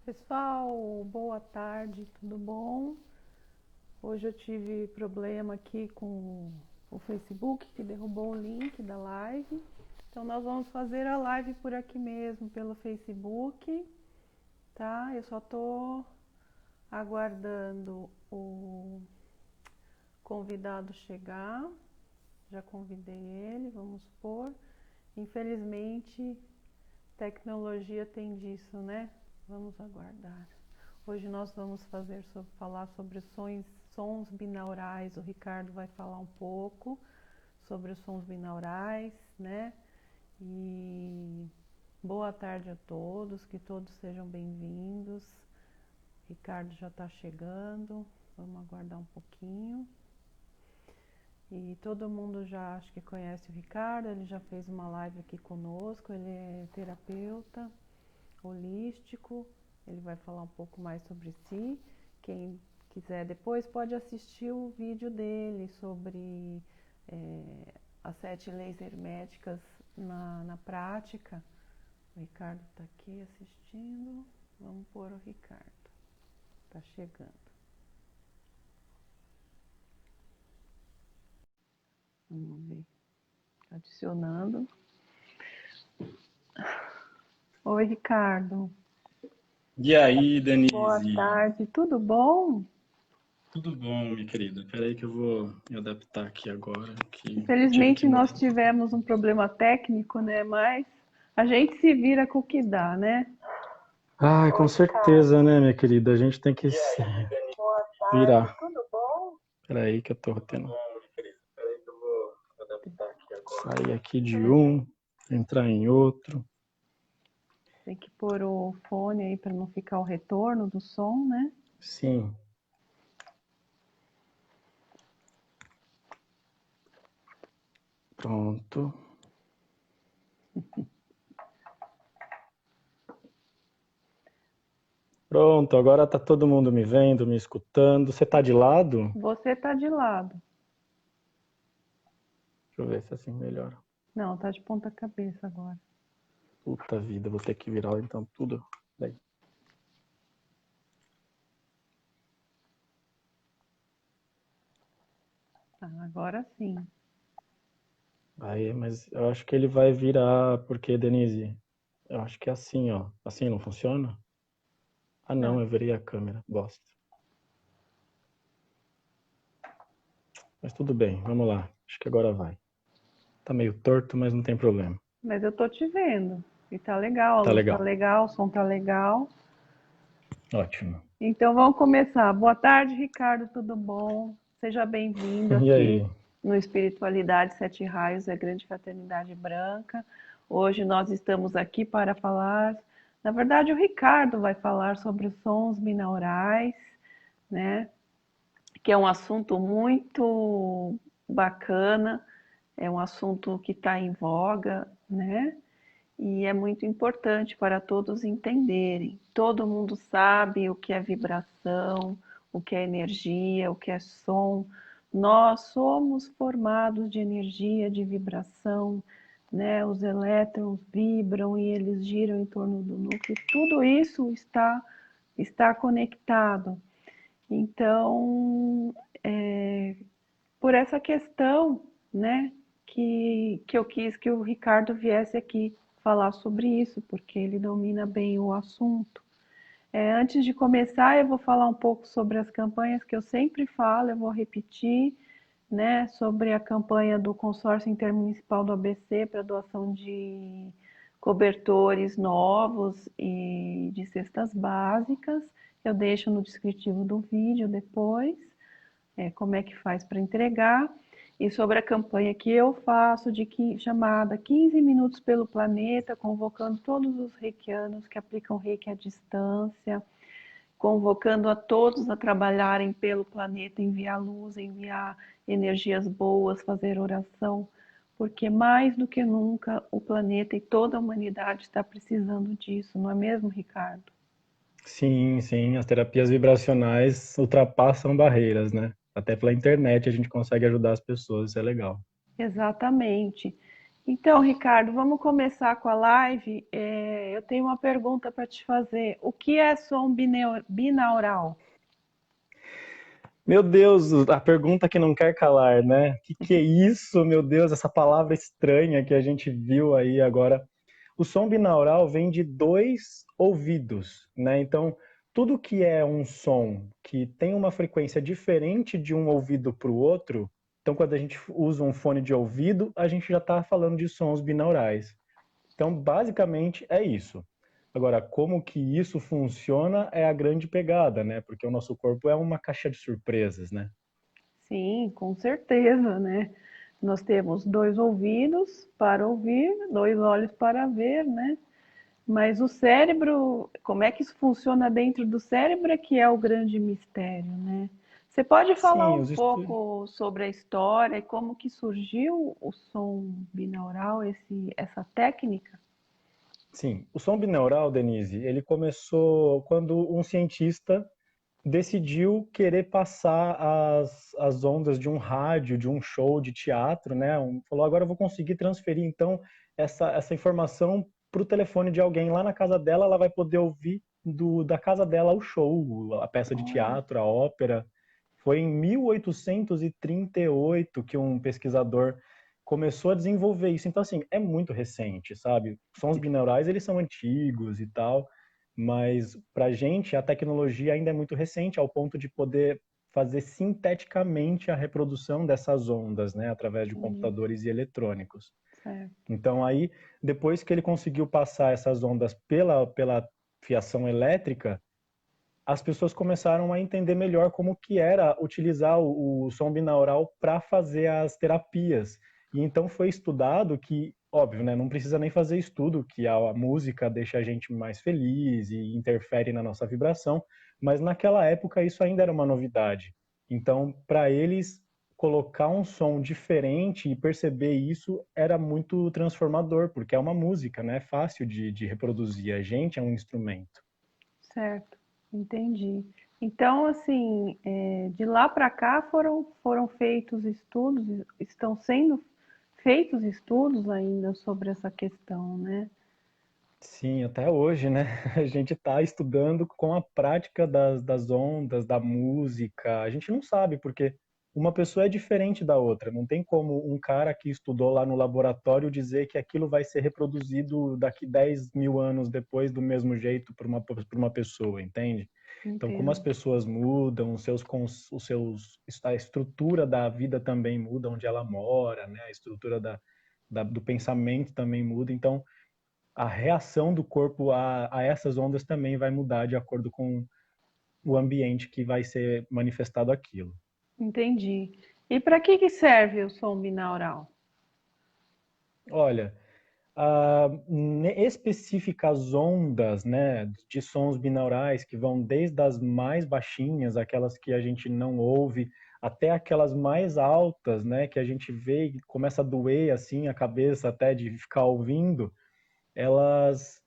Pessoal, boa tarde, tudo bom? Hoje eu tive problema aqui com o Facebook que derrubou o link da live. Então nós vamos fazer a live por aqui mesmo, pelo Facebook, tá? Eu só tô aguardando o convidado chegar. Já convidei ele, vamos supor. Infelizmente, tecnologia tem disso, né? Vamos aguardar. Hoje nós vamos falar sobre sons binaurais. O Ricardo vai falar um pouco sobre os sons binaurais, né? E boa tarde a todos, que todos sejam bem-vindos. Ricardo já está chegando, vamos aguardar um pouquinho. E todo mundo já acho que conhece o Ricardo, ele já fez uma live aqui conosco, ele é terapeuta holístico, ele vai falar um pouco mais sobre si. Quem quiser depois pode assistir o vídeo dele sobre as 7 leis herméticas na prática. O Ricardo está aqui assistindo, vamos pôr o Ricardo, está chegando. Vamos ver, adicionando. Oi, Ricardo. E aí, Boa Denise? tarde, tudo bom? Tudo bom, minha querida? Peraí que eu vou me adaptar aqui agora, que eu tive Infelizmente que mudar. nós tivemos um problema técnico, né? Mas a gente se vira com o que dá, né? Ai, com Oi, certeza, Ricardo. né, minha querida? A gente tem que se Boa tarde, virar. tudo bom? Peraí que eu tô tendo. Peraí que eu vou adaptar aqui agora. Sair aqui de um, entrar em outro. Tem que pôr o fone aí para não ficar o retorno do som, né? Sim. Pronto. Pronto, agora tá todo mundo me vendo, me escutando. Você tá de lado? Você tá de lado. Deixa eu ver se assim melhora. Não, tá de ponta cabeça agora. Puta vida, vou ter que virar então tudo. Daí. Tá, agora sim. Aí, mas eu acho que ele vai virar, porque, Denise, eu acho que é assim, ó. Assim não funciona? Ah, não, Não, eu virei a câmera. Bosta. Mas tudo bem, vamos lá. Acho que agora vai. Tá meio torto, mas não tem problema. mas eu tô te vendo. E tá legal, a Tá luz tá legal. legal, o som tá legal. Ótimo. Então vamos começar. Boa tarde, Ricardo, tudo bom? Seja bem-vindo E aqui aí? no Espiritualidade Sete Raios, a Grande Fraternidade Branca. Hoje nós estamos aqui para falar, na verdade o Ricardo vai falar sobre os sons binaurais, né? Que é um assunto muito bacana, é um assunto que está em voga, né? E é muito importante para todos entenderem. Todo mundo sabe o que é vibração, o que é energia, o que é som. Nós somos formados de energia, de vibração, né? Os elétrons vibram e eles giram em torno do núcleo. Tudo isso está conectado. Então, por essa questão, né, que eu quis que o Ricardo viesse aqui falar sobre isso, porque ele domina bem o assunto. Antes de começar, eu vou falar um pouco sobre as campanhas que eu sempre falo, eu vou repetir, né, sobre a campanha do Consórcio Intermunicipal do ABC para doação de cobertores novos e de cestas básicas. Eu deixo no descritivo do vídeo depois, como é que faz para entregar. E sobre a campanha que eu faço chamada 15 minutos pelo planeta, convocando todos os reikianos que aplicam reiki à distância, convocando a todos a trabalharem pelo planeta, enviar luz, enviar energias boas, fazer oração, porque mais do que nunca o planeta e toda a humanidade está precisando disso, não é mesmo, Ricardo? Sim, sim, as terapias vibracionais ultrapassam barreiras, né? Até pela internet a gente consegue ajudar as pessoas, isso é legal. Exatamente. Então, Ricardo, vamos começar com a live. Eu tenho uma pergunta para te fazer. O que é som binaural? Meu Deus, a pergunta que não quer calar, né? Que é isso, meu Deus, essa palavra estranha que a gente viu aí agora. O som binaural vem de dois ouvidos, né? Então, tudo que é um som que tem uma frequência diferente de um ouvido para o outro, então quando a gente usa um fone de ouvido, a gente já está falando de sons binaurais. Então, basicamente é isso. Agora, como que isso funciona é a grande pegada, né? Porque o nosso corpo é uma caixa de surpresas, né? Sim, com certeza, né? Nós temos dois ouvidos para ouvir, dois olhos para ver, né? Mas o cérebro, como é que isso funciona dentro do cérebro é que é o grande mistério, né? Você pode falar Sim, um os estudos. pouco sobre a história e como que surgiu o som binaural, essa técnica? Sim, o som binaural, Denise, ele começou quando um cientista decidiu querer passar as ondas de um rádio, de um show de teatro, né? Falou, agora eu vou conseguir transferir então essa informação para o telefone de alguém lá na casa dela, ela vai poder ouvir da casa dela o show, a peça de Olha, teatro, a ópera. Foi em 1838 que um pesquisador começou a desenvolver isso. Então, assim, é muito recente, sabe? Sons binaurais, eles são antigos e tal, mas para a gente a tecnologia ainda é muito recente, ao ponto de poder fazer sinteticamente a reprodução dessas ondas, né, através de sim, computadores e eletrônicos. certo. Então aí, depois que ele conseguiu passar essas ondas pela fiação elétrica, as pessoas começaram a entender melhor como que era utilizar o som binaural para fazer as terapias. E então foi estudado que, óbvio, né, não precisa nem fazer estudo, que a música deixa a gente mais feliz e interfere na nossa vibração, mas naquela época isso ainda era uma novidade. Então, para eles, colocar um som diferente e perceber isso era muito transformador, porque é uma música, né? É fácil de reproduzir. A gente é um instrumento. Certo, entendi. Então, assim, de lá para cá foram feitos estudos, estão sendo feitos estudos ainda sobre essa questão, né? Sim, até hoje, né? A gente está estudando com a prática das ondas, da música. A gente não sabe, porque uma pessoa é diferente da outra. Não tem como um cara que estudou lá no laboratório dizer que aquilo vai ser reproduzido daqui 10 mil anos depois do mesmo jeito por uma pessoa, entende? Então, como as Entendo, pessoas mudam, a estrutura da vida também muda onde ela mora, né? A estrutura do pensamento também muda. Então, a reação do corpo a essas ondas também vai mudar de acordo com o ambiente que vai ser manifestado aquilo. entendi. E para que serve o som binaural? Olha, específicas ondas, né, de sons binaurais que vão desde as mais baixinhas, aquelas que a gente não ouve, até aquelas mais altas, né, que a gente vê e começa a doer assim a cabeça até de ficar ouvindo, elas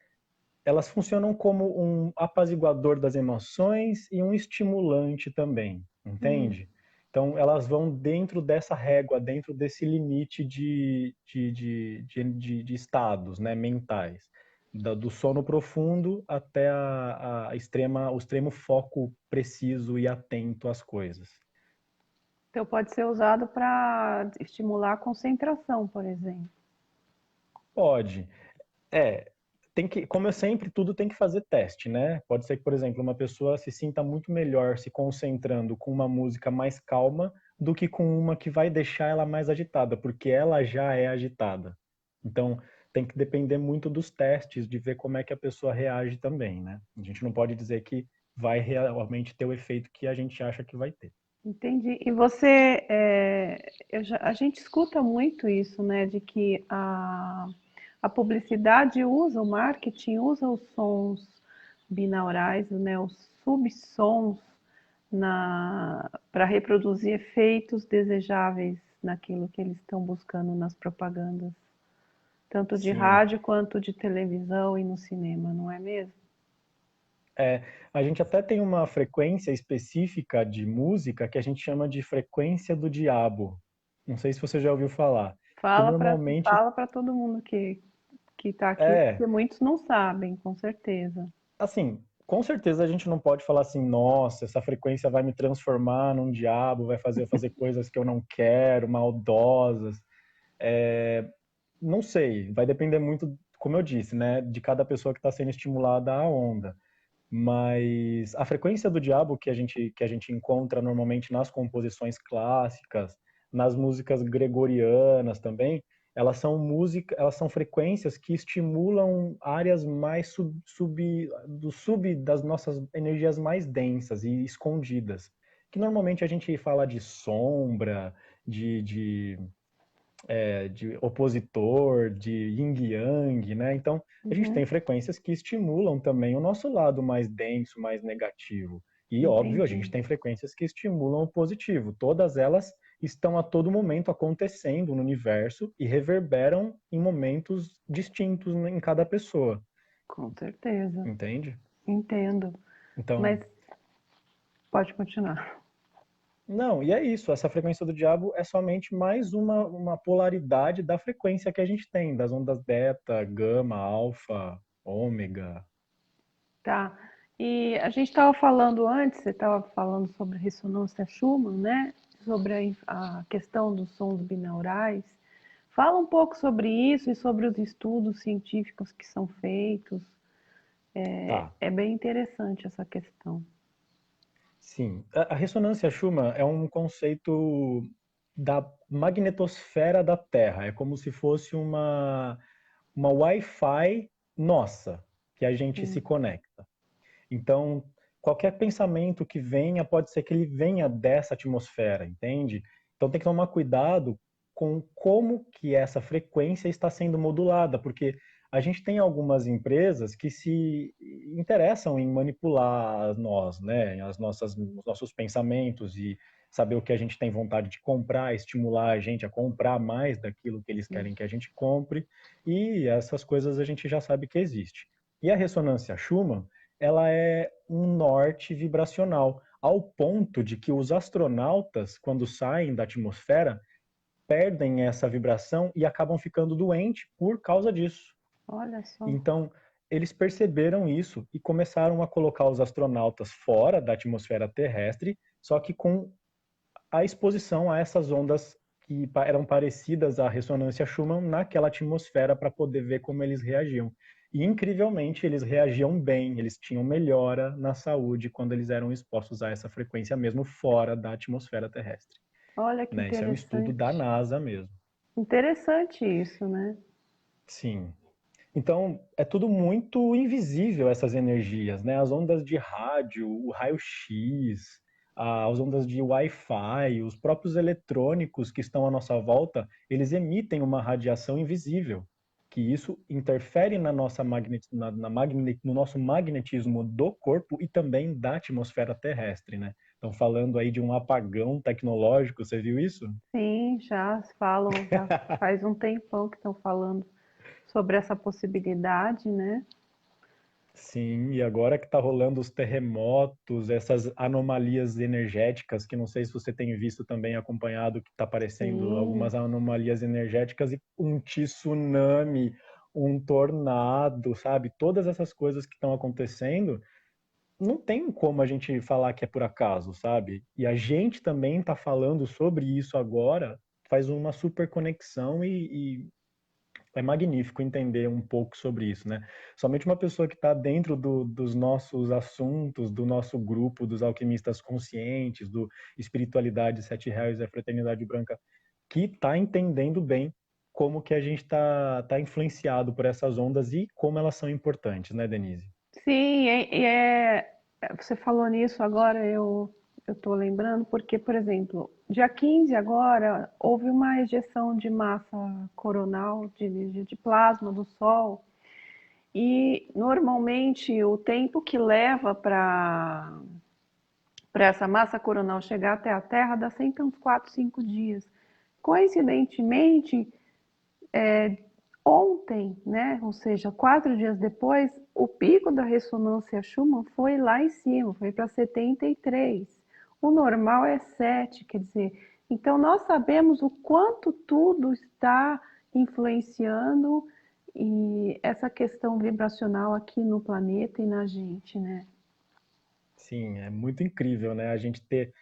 elas funcionam como um apaziguador das emoções e um estimulante também, Hum, entende? Então, elas vão dentro dessa régua, dentro desse limite de estados, né, mentais. Do sono profundo até o extremo foco preciso e atento às coisas. então pode ser usado para estimular a concentração, por exemplo. Pode. É, tem que, como eu sempre, tudo tem que fazer teste, né? Pode ser que, por exemplo, uma pessoa se sinta muito melhor se concentrando com uma música mais calma do que com uma que vai deixar ela mais agitada, porque ela já é agitada. Então, tem que depender muito dos testes, de ver como é que a pessoa reage também, né? A gente não pode dizer que vai realmente ter o efeito que a gente acha que vai ter. Entendi. E você, a gente escuta muito isso, né, de que a publicidade usa, o marketing usa os sons binaurais, né, os subsons para reproduzir efeitos desejáveis naquilo que eles estão buscando nas propagandas, tanto de Sim. rádio quanto de televisão e no cinema, não é mesmo? É, a gente até tem uma frequência específica de música que a gente chama de frequência do diabo. Não sei se você já ouviu falar. que Fala normalmente para todo mundo que está aqui, é, porque muitos não sabem, com certeza. assim, com certeza a gente não pode falar assim, nossa, essa frequência vai me transformar num diabo, vai fazer eu fazer coisas que eu não quero, maldosas. Não sei, vai depender muito, como eu disse, né, de cada pessoa que está sendo estimulada a onda. Mas a frequência do diabo que a gente encontra normalmente nas composições clássicas, nas músicas gregorianas também, elas são frequências que estimulam áreas mais das nossas energias mais densas e escondidas, que normalmente a gente fala de sombra, de de opositor, de yin yang, né? Então, a gente Uhum, tem frequências que estimulam também o nosso lado mais denso, mais negativo. E, óbvio, a gente entendi. tem frequências que estimulam o positivo. Todas elas estão a todo momento acontecendo no universo e reverberam em momentos distintos em cada pessoa, Com certeza. entende? Entendo. Mas Então, pode continuar. não, e é isso. Essa frequência do diabo é somente mais uma polaridade da frequência que a gente tem, das ondas beta, gama, alfa, ômega. Tá. E a gente estava falando antes, você estava falando sobre ressonância Schumann, né? Sobre a questão dos sons binaurais. Fala um pouco sobre isso e sobre os estudos científicos que são feitos. Tá, É bem interessante essa questão. sim. A ressonância Schumann é um conceito da magnetosfera da Terra. É como se fosse uma Wi-Fi nossa, que a gente se Sim. conecta. Então, qualquer pensamento que venha, pode ser que ele venha dessa atmosfera, entende? Então tem que tomar cuidado com como que essa frequência está sendo modulada, porque a gente tem algumas empresas que se interessam em manipular nós, né, os nossos pensamentos e saber o que a gente tem vontade de comprar, estimular a gente a comprar mais daquilo que eles querem que a gente compre, e essas coisas a gente já sabe que existe. E a ressonância Schumann, ela é um norte vibracional, ao ponto de que os astronautas, quando saem da atmosfera, perdem essa vibração e acabam ficando doentes por causa disso. Olha só. Então, eles perceberam isso e começaram a colocar os astronautas fora da atmosfera terrestre, só que com a exposição a essas ondas que eram parecidas à ressonância Schumann naquela atmosfera para poder ver como eles reagiam. E incrivelmente eles reagiam bem, eles tinham melhora na saúde quando eles eram expostos a essa frequência mesmo fora da atmosfera terrestre. Olha que Né? Isso é um estudo da interessante. NASA mesmo. Interessante isso, né? Sim. Então, é tudo muito invisível essas energias, né? As ondas de rádio, o raio-x, as ondas de Wi-Fi, os próprios eletrônicos que estão à nossa volta, eles emitem uma radiação invisível, que isso interfere na nossa no nosso magnetismo do corpo e também da atmosfera terrestre, né? Estão falando aí de um apagão tecnológico, você viu isso? Sim, já falam, já faz um tempão que estão falando sobre essa possibilidade, né? Sim, e agora que está rolando os terremotos, essas anomalias energéticas, que não sei se você tem visto também, acompanhado, que está aparecendo Sim, algumas anomalias energéticas e um tsunami, um tornado, sabe? Todas essas coisas que estão acontecendo, não tem como a gente falar que é por acaso, sabe? E a gente também está falando sobre isso agora, faz uma super conexão e é magnífico entender um pouco sobre isso, né? Somente uma pessoa que está dentro dos nossos assuntos, do nosso grupo, dos alquimistas conscientes, do Espiritualidade, Sete Reios e a Fraternidade Branca, que está entendendo bem como que a gente tá influenciado por essas ondas e como elas são importantes, né, Denise? sim, você falou nisso agora, eu estou lembrando, porque, por exemplo, dia 15 agora, houve uma ejeção de massa coronal, de energia de plasma do Sol, e normalmente o tempo que leva para essa massa coronal chegar até a Terra dá sempre uns 4, 5 dias. Coincidentemente, ontem, né, ou seja, 4 dias depois, o pico da ressonância Schumann foi lá em cima, foi para 73. O normal é 7, quer dizer, Então, nós sabemos o quanto tudo está influenciando e essa questão vibracional aqui no planeta e na gente, né? Sim, é muito incrível, né? A gente ter.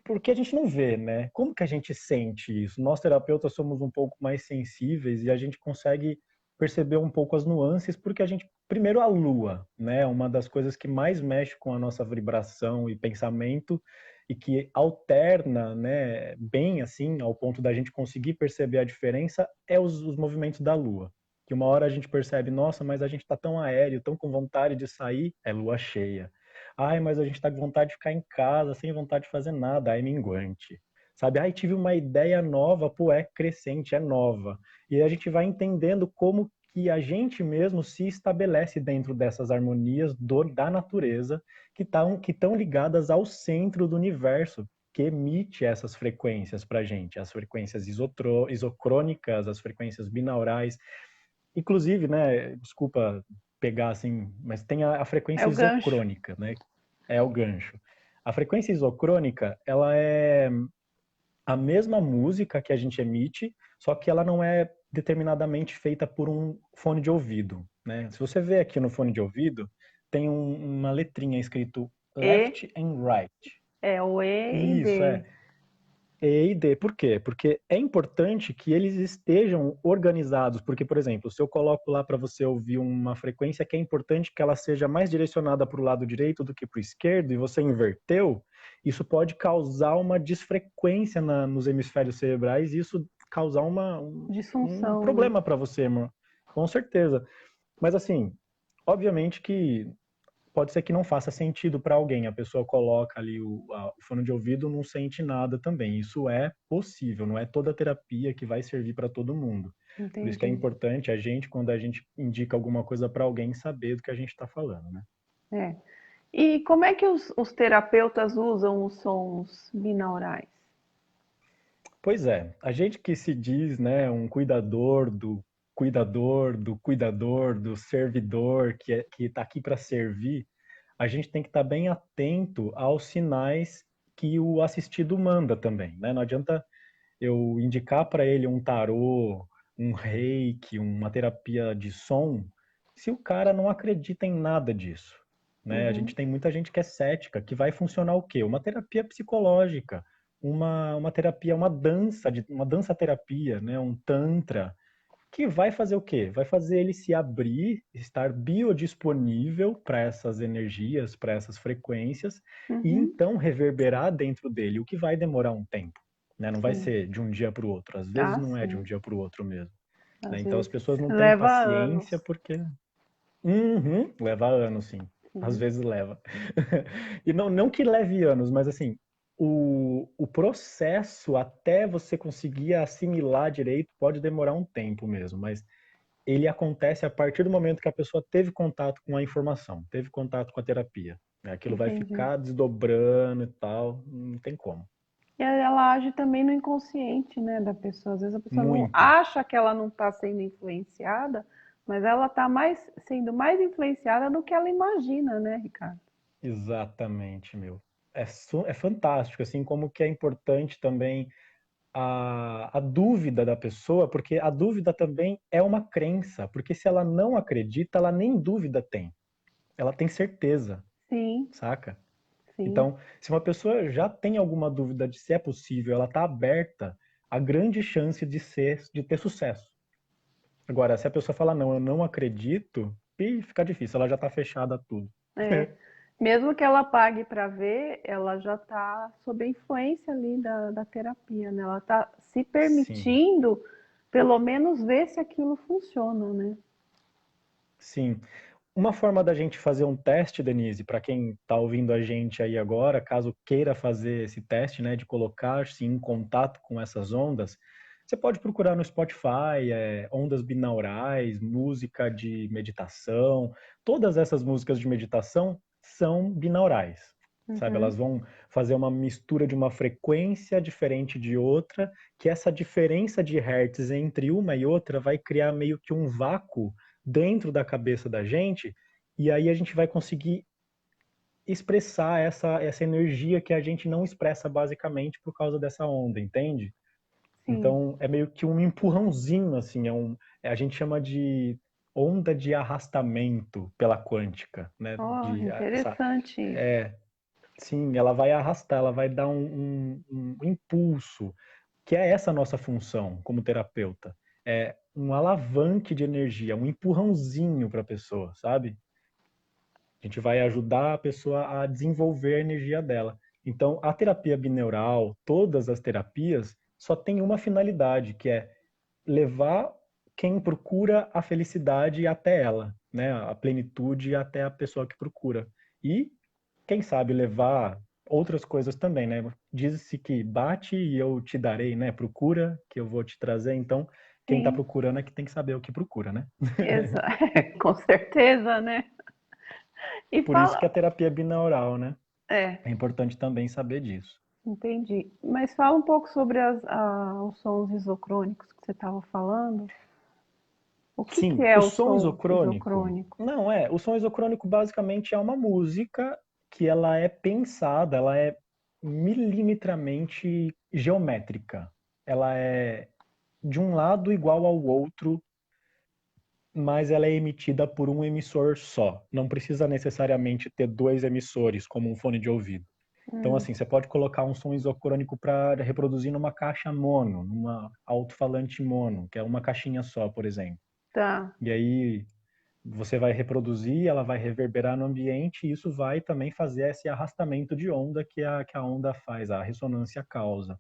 Porque a gente não vê, né? Como que a gente sente isso? Nós terapeutas somos um pouco mais sensíveis e a gente consegue perceber um pouco as nuances, porque a gente, primeiro a lua, né? Uma das coisas que mais mexe com a nossa vibração e pensamento e que alterna, né, bem assim, ao ponto da gente conseguir perceber a diferença, é os movimentos da lua. Que uma hora a gente percebe, nossa, mas a gente está tão aéreo, tão com vontade de sair, é lua cheia. Ai, mas a gente tá com vontade de ficar em casa, sem vontade de fazer nada, ai, minguante. Sabe? Ai, tive uma ideia nova, pô, é crescente, é nova. E aí a gente vai entendendo como que a gente mesmo se estabelece dentro dessas harmonias da natureza que estão ligadas ao centro do universo, que emite essas frequências para a gente, as frequências isocrônicas, as frequências binaurais. Inclusive, né, desculpa pegar assim, mas tem a É frequência o gancho. isocrônica, né? É o gancho. A frequência isocrônica, ela é a mesma música que a gente emite, só que ela não é determinadamente feita por um fone de ouvido, né? Se você vê aqui no fone de ouvido, tem uma letrinha escrito E left and right. é o E e Isso, D. é. E e D. Por quê? Porque é importante que eles estejam organizados, porque, por exemplo, se eu coloco lá para você ouvir uma frequência que é importante que ela seja mais direcionada para o lado direito do que para o esquerdo, e você inverteu, isso pode causar uma desfrequência nos hemisférios cerebrais e isso causar um Disfunção, né? problema para você, irmão. Com certeza. Mas assim, obviamente que pode ser que não faça sentido para alguém. A pessoa coloca ali o fone de ouvido, não sente nada também. Isso é possível, não é toda terapia que vai servir para todo mundo. Por isso que é Entendi. importante a gente, quando a gente indica alguma coisa para alguém, saber do que a gente está falando, né? É. E como é que os terapeutas usam os sons binaurais? Pois é, a gente que se diz, né, um cuidador, do servidor, que está aqui para servir, a gente tem que estar bem atento aos sinais que o assistido manda também, né? Não adianta eu indicar para ele um tarô, um reiki, uma terapia de som, se o cara não acredita em nada disso, né? A gente Uhum. tem muita gente que é cética, que vai funcionar o quê? Uma terapia psicológica, uma terapia, uma dança terapia, né? Um tantra, que vai fazer o quê? Vai fazer ele se abrir, estar biodisponível para essas energias, para essas frequências, e Uhum. então reverberar dentro dele, o que vai demorar um tempo, né? Não vai Sim. ser de um dia para o outro. Às vezes Ah, não é de um sim. dia para o outro mesmo, né? Às Então as vezes pessoas não têm leva anos. paciência porque uhum, leva anos, sim. Às Sim. vezes leva. E não que leve anos, mas assim, o processo até você conseguir assimilar direito pode demorar um tempo mesmo, mas ele acontece a partir do momento que a pessoa teve contato com a informação, teve contato com a terapia, né? Aquilo vai Entendi. ficar desdobrando e tal, não tem como. E ela age também no inconsciente, né, da pessoa. Às vezes a pessoa não Muito. acha que ela não está sendo influenciada, mas ela está sendo mais influenciada do que ela imagina, né, Ricardo? Exatamente, meu. É fantástico, assim como que é importante também a dúvida da pessoa, porque a dúvida também é uma crença, porque se ela não acredita, ela nem dúvida tem, ela tem certeza, Sim, saca? sim. Então, se uma pessoa já tem alguma dúvida de se é possível, ela está aberta a grande chance de ter sucesso. Agora, se a pessoa fala, não, eu não acredito, e fica difícil, ela já está fechada a tudo. É. Mesmo que ela pague para ver, ela já está sob a influência ali da terapia, né? Ela está se Sim, permitindo, pelo menos, ver se aquilo funciona, né? sim. Uma forma da gente fazer um teste, Denise, para quem está ouvindo a gente aí agora, caso queira fazer esse teste, né, de colocar-se em contato com essas ondas, você pode procurar no Spotify, ondas binaurais, música de meditação. Todas essas músicas de meditação são binaurais, sabe? Uhum. Elas vão fazer uma mistura de uma frequência diferente de outra, que essa diferença de hertz entre uma e outra vai criar meio que um vácuo dentro da cabeça da gente, e aí a gente vai conseguir expressar essa energia que a gente não expressa basicamente por causa dessa onda, entende? Sim. Então, é meio que um empurrãozinho, assim, a gente chama de onda de arrastamento pela quântica, né? Oh, interessante isso. Sim, ela vai arrastar, ela vai dar um impulso, que é essa nossa função como terapeuta. É um alavanque de energia, um empurrãozinho para a pessoa, sabe? A gente vai ajudar a pessoa a desenvolver a energia dela. Então, a terapia bineural, todas as terapias, só tem uma finalidade, que é levar quem procura a felicidade até ela, né? A plenitude até a pessoa que procura. E, quem sabe, levar outras coisas também, né? Diz-se que bate e eu te darei, né? Procura que eu vou te trazer. Então, quem está Sim, procurando é que tem que saber o que procura, né? com certeza, né? E Por isso que fala, a terapia é binaural, né? é, É importante também saber disso. entendi. Mas fala um pouco sobre os sons isocrônicos que você estava falando. O que que Sim, é o o som som isocrônico, isocrônico? não é, o som isocrônico basicamente é uma música que ela é pensada, ela é milimetramente geométrica. Ela é de um lado igual ao outro, mas ela é emitida por um emissor só. Não precisa necessariamente ter dois emissores, como um fone de ouvido. Então, Hum, assim, você pode colocar um som isocrônico para reproduzir numa caixa mono, numa alto-falante mono, que é uma caixinha só, por exemplo. tá, E aí você vai reproduzir, ela vai reverberar no ambiente e isso vai também fazer esse arrastamento de onda que a onda faz, a ressonância causa.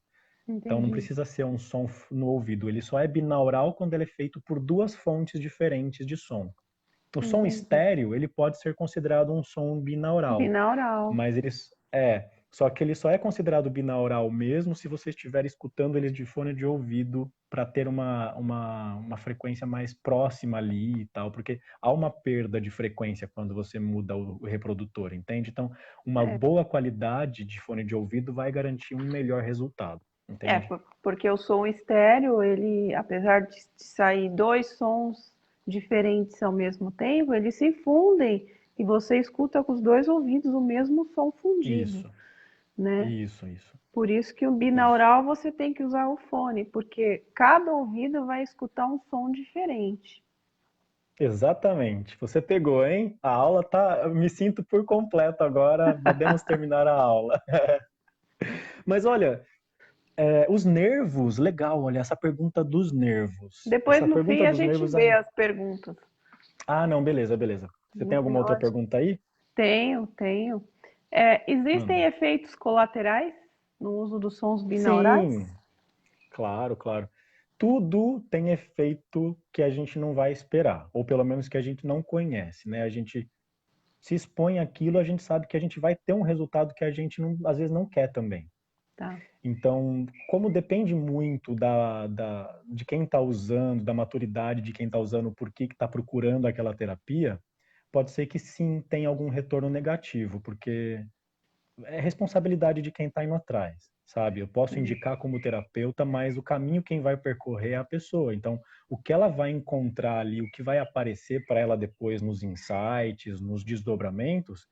Então não entendi, precisa ser um som no ouvido, ele só é binaural quando ele é feito por duas fontes diferentes de som. O som entendi. estéreo, ele pode ser considerado um som binaural, Binaural. mas só que ele só é considerado binaural mesmo se você estiver escutando ele de fone de ouvido para ter uma frequência mais próxima ali e tal, porque há uma perda de frequência quando você muda o reprodutor, entende? Então, uma É, boa qualidade de fone de ouvido vai garantir um melhor resultado, entende? porque o som estéreo, ele, apesar de sair dois sons diferentes ao mesmo tempo, eles se fundem e você escuta com os dois ouvidos o mesmo som fundido, Isso, né? isso, Por isso que o isso. binaural você tem que usar o fone, porque cada ouvido vai escutar um som diferente. Exatamente. Você pegou, hein? A aula tá. Eu me sinto por completo agora. Podemos terminar a aula. Mas olha, os nervos, legal, olha, essa pergunta dos nervos. Depois Essa no fim pergunta a dos gente nervos vê é. as perguntas. Ah, não, beleza, beleza. Você No tem alguma final outra pergunta aí? tenho, tenho. É, existem Manda. efeitos colaterais no uso dos sons binaurais? Sim, claro, claro. Tudo tem efeito que a gente não vai esperar, ou pelo menos que a gente não conhece, né? A gente se expõe àquilo, a gente sabe que a gente vai ter um resultado que a gente não, às vezes não quer também. Tá. Então, como depende muito de quem está usando, da maturidade de quem está usando, por que está procurando aquela terapia, pode ser que sim tenha algum retorno negativo, porque é responsabilidade de quem está indo atrás, sabe? Eu posso Sim, indicar como terapeuta, mas o caminho quem vai percorrer é a pessoa. Então, o que ela vai encontrar ali, o que vai aparecer para ela depois nos insights, nos desdobramentos,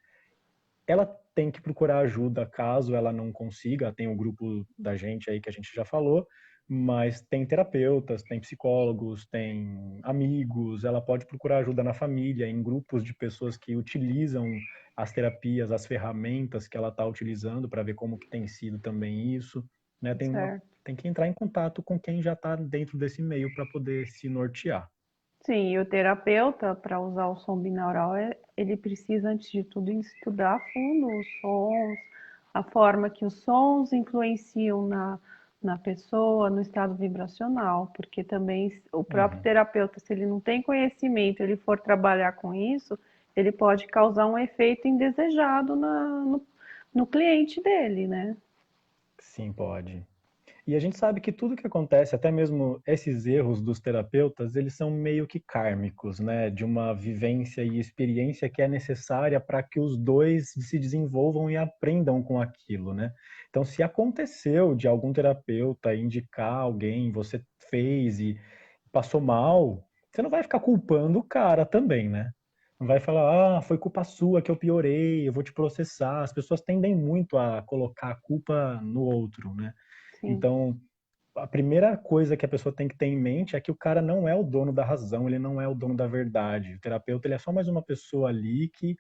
ela tem que procurar ajuda caso ela não consiga. Tem o grupo da gente aí que a gente já falou, mas tem terapeutas, tem psicólogos, tem amigos. Ela pode procurar ajuda na família, em grupos de pessoas que utilizam as terapias, as ferramentas que ela está utilizando para ver como que tem sido também isso. Né? certo. Tem que entrar em contato com quem já está dentro desse meio para poder se nortear. Sim, e o terapeuta, para usar o som binaural, ele precisa, antes de tudo, estudar a fundo os sons, a forma que os sons influenciam na pessoa, no estado vibracional, porque também o próprio Uhum. terapeuta, se ele não tem conhecimento, ele for trabalhar com isso, ele pode causar um efeito indesejado no cliente dele, né? Sim, pode. E a gente sabe que tudo que acontece, até mesmo esses erros dos terapeutas, eles são meio que kármicos, né? De uma vivência e experiência que é necessária para que os dois se desenvolvam e aprendam com aquilo, né? Então, se aconteceu de algum terapeuta indicar alguém, você fez e passou mal, você não vai ficar culpando o cara também, né? Não vai falar, foi culpa sua que eu piorei, eu vou te processar. As pessoas tendem muito a colocar a culpa no outro, né? Sim. Então, a primeira coisa que a pessoa tem que ter em mente é que o cara não é o dono da razão, ele não é o dono da verdade. O terapeuta, ele é só mais uma pessoa ali que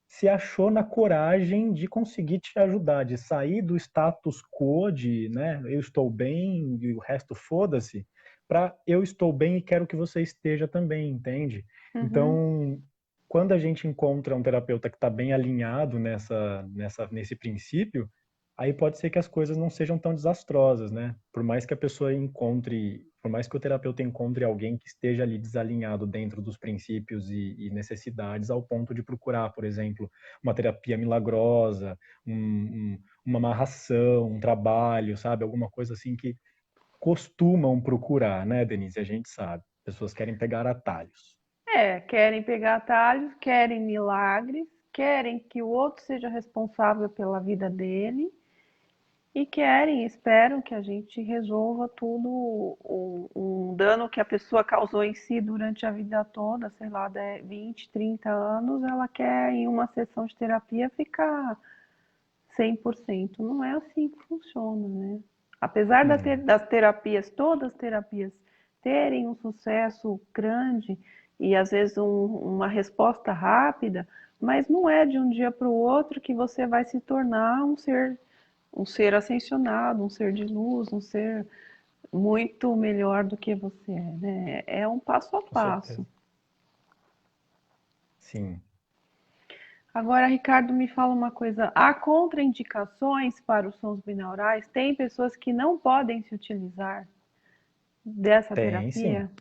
se achou na coragem de conseguir te ajudar, de sair do status quo de, né, eu estou bem e o resto foda-se, para eu estou bem e quero que você esteja também, entende? Uhum. Então, quando a gente encontra um terapeuta que está bem alinhado nesse princípio, aí pode ser que as coisas não sejam tão desastrosas, né? Por mais que a pessoa encontre, por mais que o terapeuta encontre alguém que esteja ali desalinhado dentro dos princípios e necessidades, ao ponto de procurar, por exemplo, uma terapia milagrosa, uma amarração, um trabalho, sabe? Alguma coisa assim que costumam procurar, né, Denise? A gente sabe. Pessoas querem pegar atalhos. Querem pegar atalhos, querem milagres, querem que o outro seja responsável pela vida dele e querem, esperam que a gente resolva tudo, um dano que a pessoa causou em si durante a vida toda, sei lá, 20, 30 anos, ela quer em uma sessão de terapia ficar 100%. Não é assim que funciona, né? Apesar Não. das terapias, todas as terapias terem um sucesso grande e às vezes uma resposta rápida, mas não é de um dia para o outro que você vai se tornar um ser ascensionado, um ser de luz, um ser muito melhor do que você é, né? É um passo a Com passo. certeza. Sim. Agora, Ricardo, me fala uma coisa. Há contraindicações para os sons binaurais? Tem pessoas que não podem se utilizar dessa Tem, sim. terapia?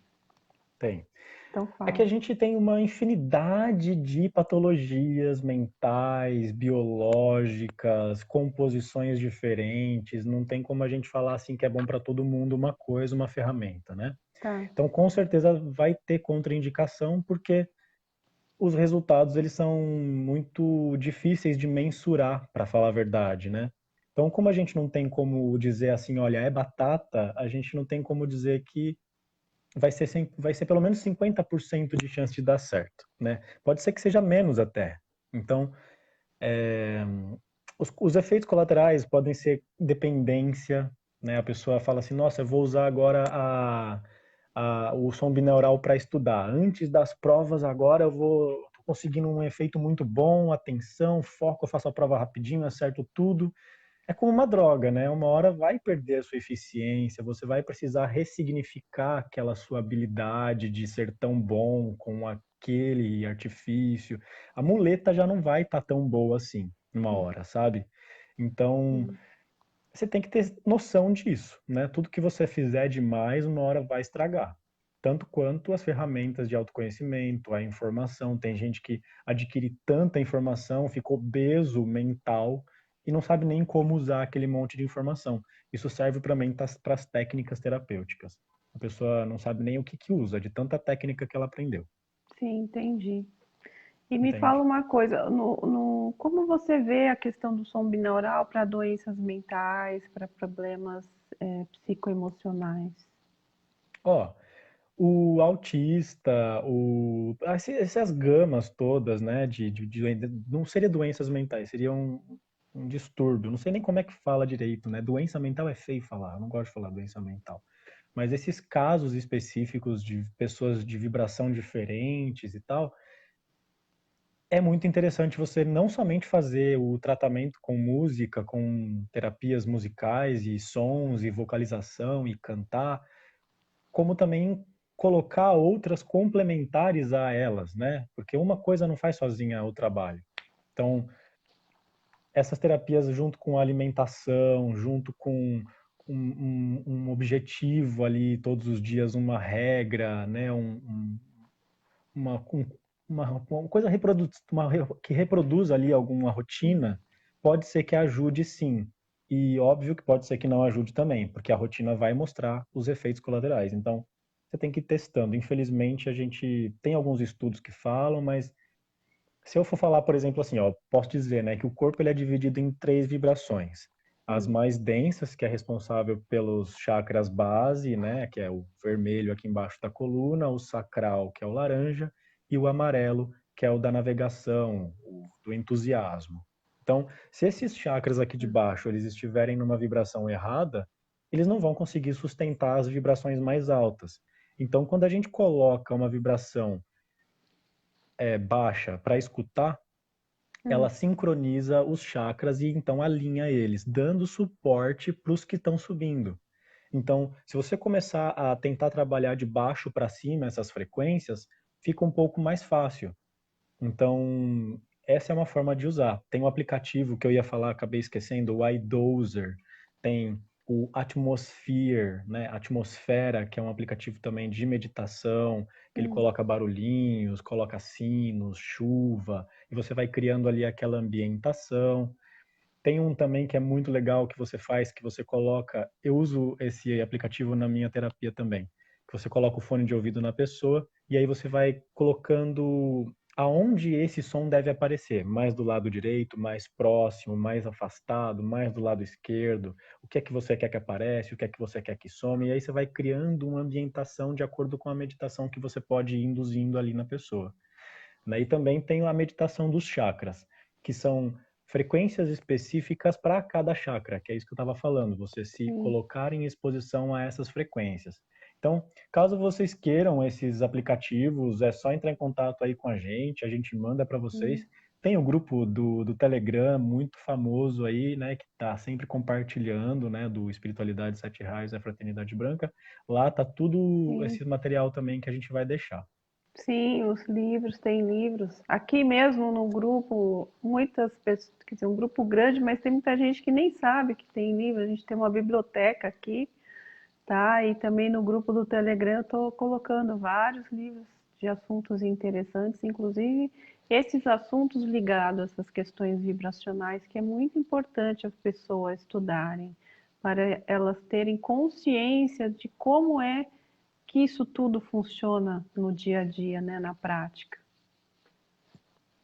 Tem. Então É que a fala. gente tem uma infinidade de patologias mentais, biológicas, composições diferentes. Não tem como a gente falar assim que é bom para todo mundo uma coisa, uma ferramenta, né? Tá. Então, com certeza vai ter contraindicação, porque os resultados eles são muito difíceis de mensurar, para falar a verdade, né? Então, como a gente não tem como dizer assim, olha, é batata, a gente não tem como dizer que vai ser pelo menos 50% de chance de dar certo, né? Pode ser que seja menos até. Então, os efeitos colaterais podem ser dependência, né? A pessoa fala assim, nossa, eu vou usar agora o som binaural para estudar. Antes das provas, agora eu vou tô conseguindo um efeito muito bom, atenção, foco, eu faço a prova rapidinho, acerto tudo. É como uma droga, né? Uma hora vai perder a sua eficiência, você vai precisar ressignificar aquela sua habilidade de ser tão bom com aquele artifício. A muleta já não vai estar tão boa assim, numa hora, sabe? Então, você tem que ter noção disso, né? Tudo que você fizer demais, uma hora vai estragar. Tanto quanto as ferramentas de autoconhecimento, a informação. Tem gente que adquire tanta informação, fica obeso mental e não sabe nem como usar aquele monte de informação. Isso serve também para as técnicas terapêuticas. A pessoa não sabe nem o que que usa, de tanta técnica que ela aprendeu. Sim, entendi. E me fala Entende? uma coisa, como você vê a questão do som binaural para doenças mentais, para problemas psicoemocionais? Ó, o autista, essas gamas todas, né, não seria doenças mentais, seria um distúrbio. Não sei nem como é que fala direito, né? Doença mental é feio falar, eu não gosto de falar doença mental. Mas esses casos específicos de pessoas de vibração diferentes e tal, é muito interessante você não somente fazer o tratamento com música, com terapias musicais e sons e vocalização e cantar, como também colocar outras complementares a elas, né? Porque uma coisa não faz sozinha o trabalho. Então, essas terapias junto com a alimentação, junto com um objetivo ali todos os dias, uma regra, né? Uma, uma coisa que reproduz ali alguma rotina, pode ser que ajude sim. E óbvio que pode ser que não ajude também, porque a rotina vai mostrar os efeitos colaterais. Então, você tem que ir testando. Infelizmente, a gente tem alguns estudos que falam, mas se eu for falar, por exemplo, assim, ó, posso dizer, né, que o corpo ele é dividido em três vibrações. As Hum. mais densas, que é responsável pelos chakras base, né, que é o vermelho aqui embaixo da coluna, o sacral, que é o laranja, e o amarelo, que é o da navegação, o do entusiasmo. Então, se esses chakras aqui de baixo eles estiverem numa vibração errada, eles não vão conseguir sustentar as vibrações mais altas. Então, quando a gente coloca uma vibração baixa para escutar, ela sincroniza os chakras e então alinha eles, dando suporte para os que estão subindo. Então, se você começar a tentar trabalhar de baixo para cima essas frequências, fica um pouco mais fácil. Então, essa é uma forma de usar. Tem um aplicativo que eu ia falar, acabei esquecendo, o iDozer. Tem o Atmosphere, né? Atmosfera, que é um aplicativo também de meditação, que ele coloca barulhinhos, coloca sinos, chuva, e você vai criando ali aquela ambientação. Tem um também que é muito legal que você faz, que você coloca. Eu uso esse aplicativo na minha terapia também. Que você coloca o fone de ouvido na pessoa e aí você vai colocando aonde esse som deve aparecer, mais do lado direito, mais próximo, mais afastado, mais do lado esquerdo. O que é que você quer que apareça, o que é que você quer que some, e aí você vai criando uma ambientação de acordo com a meditação que você pode ir induzindo ali na pessoa. E também tem a meditação dos chakras, que são frequências específicas para cada chakra, que é isso que eu estava falando, você se Sim. colocar em exposição a essas frequências. Então, caso vocês queiram esses aplicativos, é só entrar em contato aí com a gente manda para vocês. Tem o grupo do Telegram, muito famoso aí, né, que está sempre compartilhando, né, do Espiritualidade Sete Raios e a Fraternidade Branca. Lá tá tudo Sim. esse material também que a gente vai deixar. Sim, os livros, tem livros. Aqui mesmo no grupo, muitas pessoas, quer dizer, um grupo grande, mas tem muita gente que nem sabe que tem livro. A gente tem uma biblioteca aqui, tá? E também no grupo do Telegram eu estou colocando vários livros de assuntos interessantes, inclusive esses assuntos ligados a essas questões vibracionais, que é muito importante as pessoas estudarem, para elas terem consciência de como é que isso tudo funciona no dia a dia, né, na prática.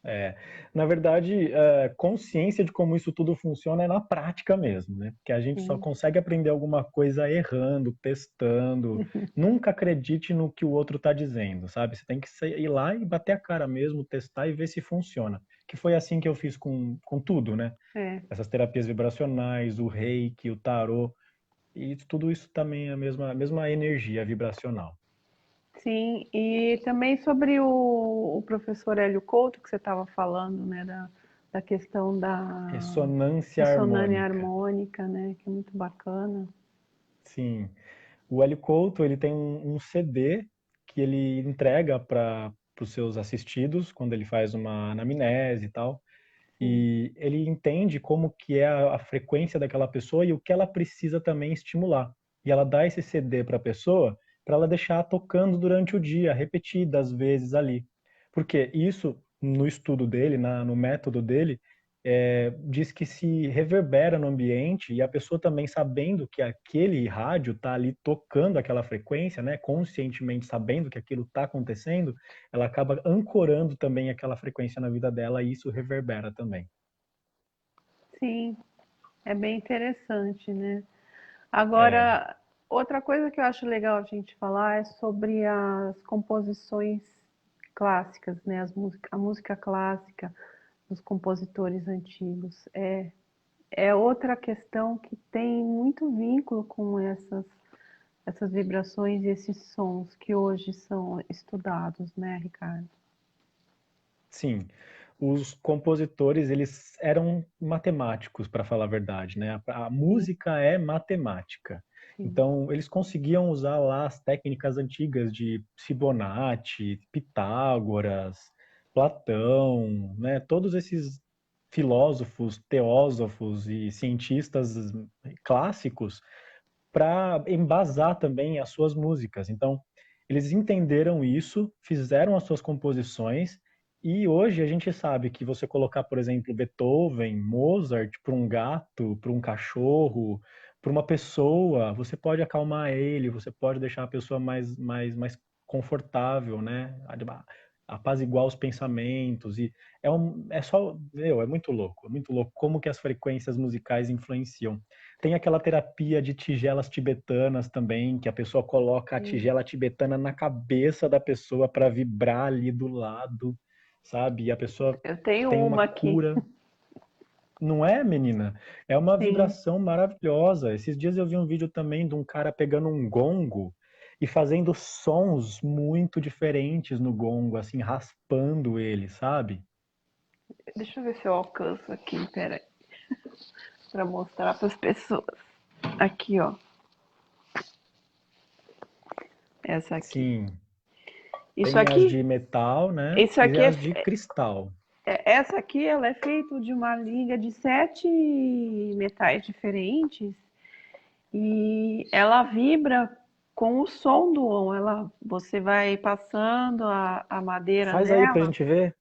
É, na verdade, consciência de como isso tudo funciona é na prática mesmo, né? Porque a gente só Sim, consegue aprender alguma coisa errando, testando. Nunca acredite no que o outro está dizendo, sabe? Você tem que ir lá e bater a cara mesmo, testar e ver se funciona. Que foi assim que eu fiz com tudo, né? é. Essas terapias vibracionais, o reiki, o tarô, e tudo isso também é a mesma energia vibracional. Sim, e também sobre o professor Hélio Couto, que você estava falando, né, da questão da Ressonância ressonância harmônica. harmônica, né, que é muito bacana. Sim. O Hélio Couto, ele tem um CD que ele entrega para os seus assistidos quando ele faz uma anamnese e tal. Sim, E ele entende como que é a frequência daquela pessoa e o que ela precisa também estimular. E ela dá esse CD para a pessoa para ela deixar tocando durante o dia, repetidas vezes ali. Porque isso, no estudo dele, no método dele, diz que se reverbera no ambiente e a pessoa também sabendo que aquele rádio está ali tocando aquela frequência, né, conscientemente sabendo que aquilo está acontecendo, ela acaba ancorando também aquela frequência na vida dela e isso reverbera também. sim, é bem interessante, né? É, Agora, outra coisa que eu acho legal a gente falar é sobre as composições clássicas, né? A música clássica dos compositores antigos. É outra questão que tem muito vínculo com essas vibrações e esses sons que hoje são estudados, né, Ricardo? sim. Os compositores, eles eram matemáticos, para falar a verdade, né? A Sim, música é matemática. sim, Então, eles conseguiam usar lá as técnicas antigas de Fibonacci, Pitágoras, Platão, né? Todos esses filósofos, teósofos e cientistas clássicos para embasar também as suas músicas. Então, eles entenderam isso, fizeram as suas composições, e hoje a gente sabe que você colocar, por exemplo, Beethoven, Mozart para um gato, para um cachorro, para uma pessoa, você pode acalmar ele, você pode deixar a pessoa mais confortável, né? Apaziguar os pensamentos e é só, meu, é muito louco como que as frequências musicais influenciam. Tem aquela terapia de tigelas tibetanas também, que a pessoa coloca a sim. tigela tibetana na cabeça da pessoa para vibrar ali do lado. sabe? E a pessoa Eu tenho tem uma uma aqui. cura. Não é, menina? É uma Sim. vibração maravilhosa. Esses dias eu vi um vídeo também de um cara pegando um gongo e fazendo sons muito diferentes no gongo, assim, raspando ele, sabe? Deixa eu ver se eu alcanço aqui, peraí, para mostrar para as pessoas. Aqui, ó. Essa aqui. Sim, Isso tem as aqui, de metal, né? isso E aqui as de cristal. essa aqui, ela é feita de uma liga de 7 metais diferentes e ela vibra com o som do on. Você vai passando a madeira Faz aí pra nela. gente ver.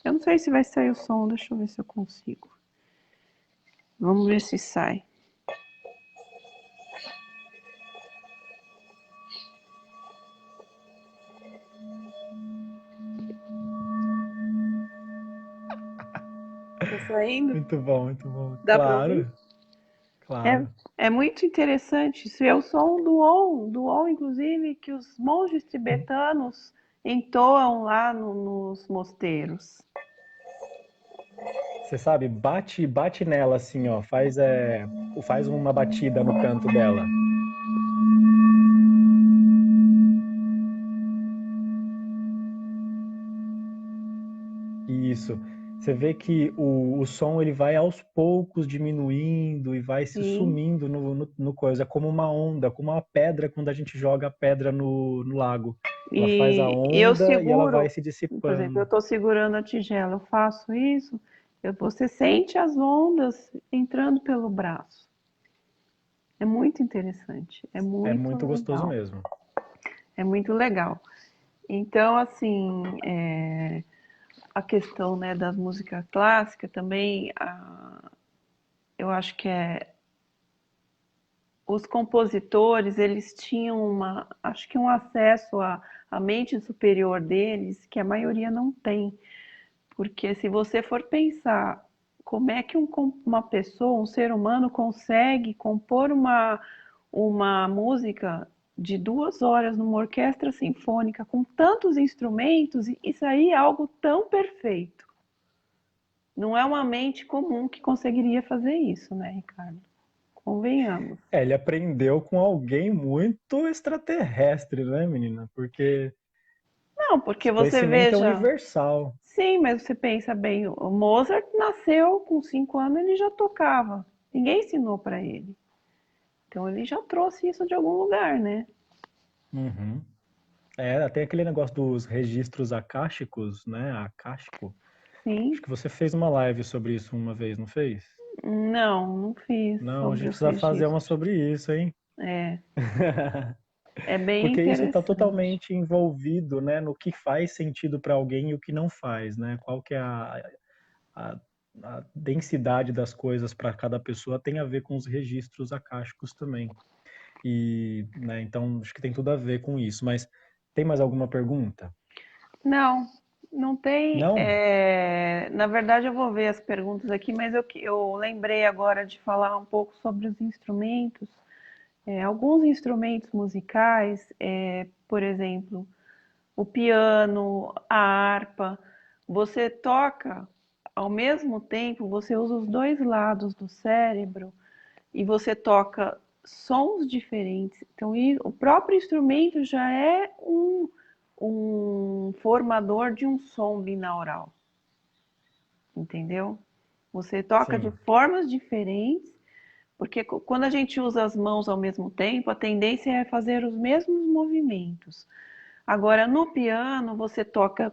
Eu não sei se vai sair o som, deixa eu ver se eu consigo. Vamos ver se sai. Tá saindo? Muito bom. Dá para ouvir? Claro, É, claro. é muito interessante. Isso é o som do on, inclusive, que os monges tibetanos entoam lá nos mosteiros. Você sabe, bate nela assim, ó. Faz uma batida no canto dela. Isso. Você vê que o som ele vai aos poucos diminuindo e vai se Sim. sumindo no coisa, é como uma onda, como uma pedra quando a gente joga a pedra no lago. Ela faz a E eu onda e ela vai seguro, se por exemplo, eu dissipando. estou segurando a tigela, eu faço isso, você sente as ondas entrando pelo braço. É muito interessante, é É muito muito gostoso legal, mesmo. é muito legal. Então, assim, a questão, né, da música clássica também, eu acho que os compositores, eles tinham acho que um acesso à mente superior deles que a maioria não tem. Porque se você for pensar como é que uma pessoa, um ser humano, consegue compor uma música de 2 horas numa orquestra sinfônica com tantos instrumentos e sair algo tão perfeito. Não é uma mente comum que conseguiria fazer isso, né, Ricardo? Convenhamos. É, ele aprendeu com alguém muito extraterrestre, né, menina? Porque Não, porque esse você conhecimento é veja, universal. sim, mas você pensa bem, o Mozart nasceu com 5 anos, ele já tocava. Ninguém ensinou para ele. Então ele já trouxe isso de algum lugar, né? Uhum. É, tem aquele negócio dos registros acásticos, né? Acástico. Sim. Acho que você fez uma live sobre isso uma vez, não fez? Não fiz Não, a sobre gente os precisa fazer uma registros. sobre isso, hein? É, é bem Porque isso está interessante. totalmente envolvido, né, no que faz sentido para alguém e o que não faz, né? Qual que é a, a densidade das coisas para cada pessoa tem a ver com os registros acásticos também. E, né, então acho que tem tudo a ver com isso. Mas tem mais alguma pergunta? Não, não tem. Não? Na verdade, eu vou ver as perguntas aqui, mas eu lembrei agora de falar um pouco sobre os instrumentos. Alguns instrumentos musicais, por exemplo, o piano, a harpa, você toca ao mesmo tempo, você usa os dois lados do cérebro e você toca sons diferentes. Então, o próprio instrumento já é um formador de um som binaural, entendeu? Você toca de Sim, formas diferentes, porque quando a gente usa as mãos ao mesmo tempo, a tendência é fazer os mesmos movimentos. Agora, no piano, você toca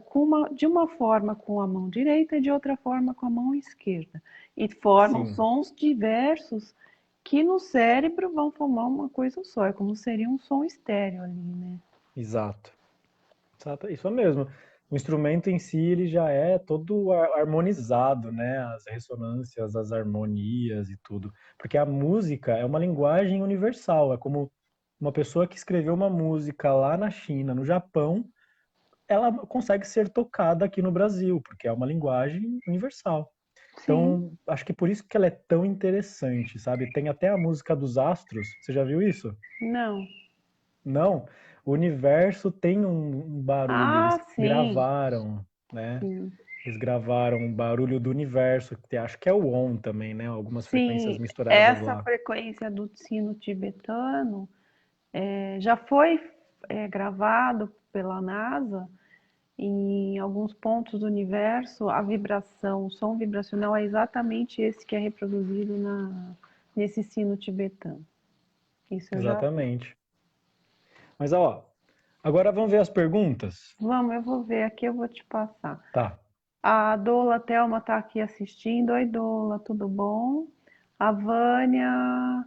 de uma forma com a mão direita e de outra forma com a mão esquerda. E formam sim, sons diversos que no cérebro vão formar uma coisa só. É como seria um som estéreo ali, né? exato. Exato, isso mesmo. O instrumento em si ele já é todo harmonizado, né? As ressonâncias, as harmonias e tudo. Porque a música é uma linguagem universal. É como uma pessoa que escreveu uma música lá na China, no Japão, ela consegue ser tocada aqui no Brasil, porque é uma linguagem universal. Sim. Então, acho que por isso que ela é tão interessante, sabe? Tem até a música dos astros. Você já viu isso? Não. Não, o universo tem um barulho, Ah, eles sim. gravaram, né? Sim. Eles gravaram o Barulho do Universo, que acho que é o ON também, né? Algumas frequências Sim, misturadas essa lá. frequência do sino tibetano já foi gravado pela NASA em alguns pontos do universo. A vibração, o som vibracional é exatamente esse que é reproduzido nesse sino tibetano. Isso eu já vi. Exatamente. Mas ó, agora vamos ver as perguntas? Vamos, eu vou ver aqui, eu vou te passar. Tá. A Dola Thelma está aqui assistindo. Oi, Dola, tudo bom? A Vânia.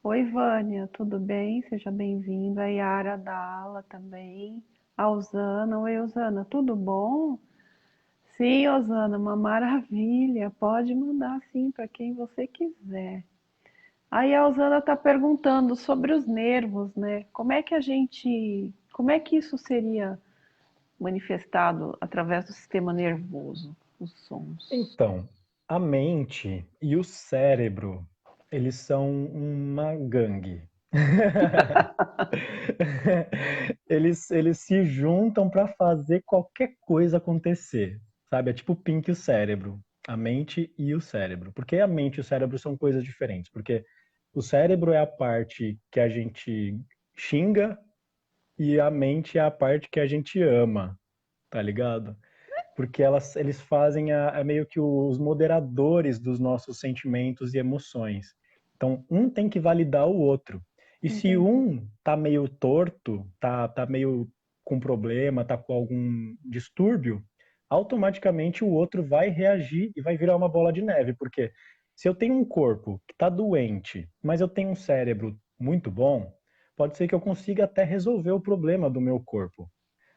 Oi, Vânia, tudo bem? Seja bem-vinda. A Yara Dalla também. A Osana. Oi, Osana, tudo bom? Sim, Osana, uma maravilha. Pode mandar sim para quem você quiser. Aí a Osana está perguntando sobre os nervos, né? Como é que isso seria manifestado através do sistema nervoso, os sons? Então, a mente e o cérebro, eles são uma gangue. Eles se juntam para fazer qualquer coisa acontecer, sabe? É tipo o Pink e o cérebro, a mente e o cérebro. Porque a mente e o cérebro são coisas diferentes, porque o cérebro é a parte que a gente xinga e a mente é a parte que a gente ama, tá ligado? Porque eles fazem meio que os moderadores dos nossos sentimentos e emoções. Então, um tem que validar o outro. E se Entendi. um tá meio torto, tá meio com problema, tá com algum distúrbio, automaticamente o outro vai reagir e vai virar uma bola de neve. Porque se eu tenho um corpo que está doente, mas eu tenho um cérebro muito bom, pode ser que eu consiga até resolver o problema do meu corpo.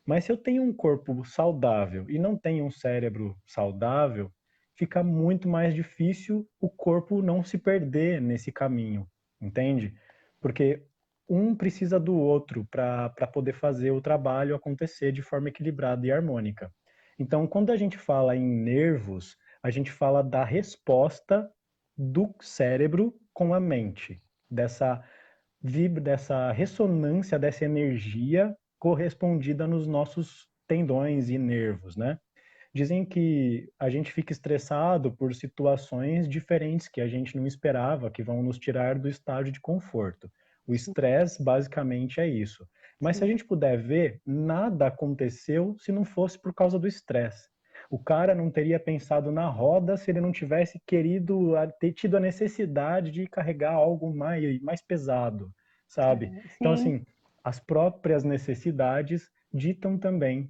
Mas se eu tenho um corpo saudável e não tenho um cérebro saudável, fica muito mais difícil o corpo não se perder nesse caminho, entende? Porque um precisa do outro para poder fazer o trabalho acontecer de forma equilibrada e harmônica. Então, quando a gente fala em nervos, a gente fala da resposta do cérebro com a mente, dessa dessa ressonância, dessa energia correspondida nos nossos tendões e nervos, né? Dizem que a gente fica estressado por situações diferentes que a gente não esperava, que vão nos tirar do estágio de conforto. O Sim, estresse basicamente é isso. Mas se a sim. gente puder ver, nada aconteceu se não fosse por causa do estresse. O cara não teria pensado na roda se ele não tivesse querido ter tido a necessidade de carregar algo mais pesado, sabe? Então, Sim, assim, as próprias necessidades ditam também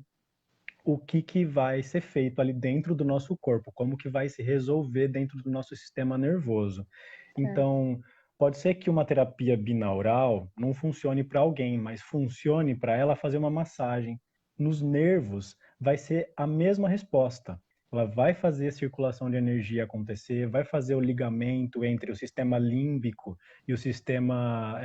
o que vai ser feito ali dentro do nosso corpo, como que vai se resolver dentro do nosso sistema nervoso. certo. Então, pode ser que uma terapia binaural não funcione para alguém, mas funcione para ela fazer uma massagem. Nos nervos, vai ser a mesma resposta. Ela vai fazer a circulação de energia acontecer, vai fazer o ligamento entre o sistema límbico e o sistema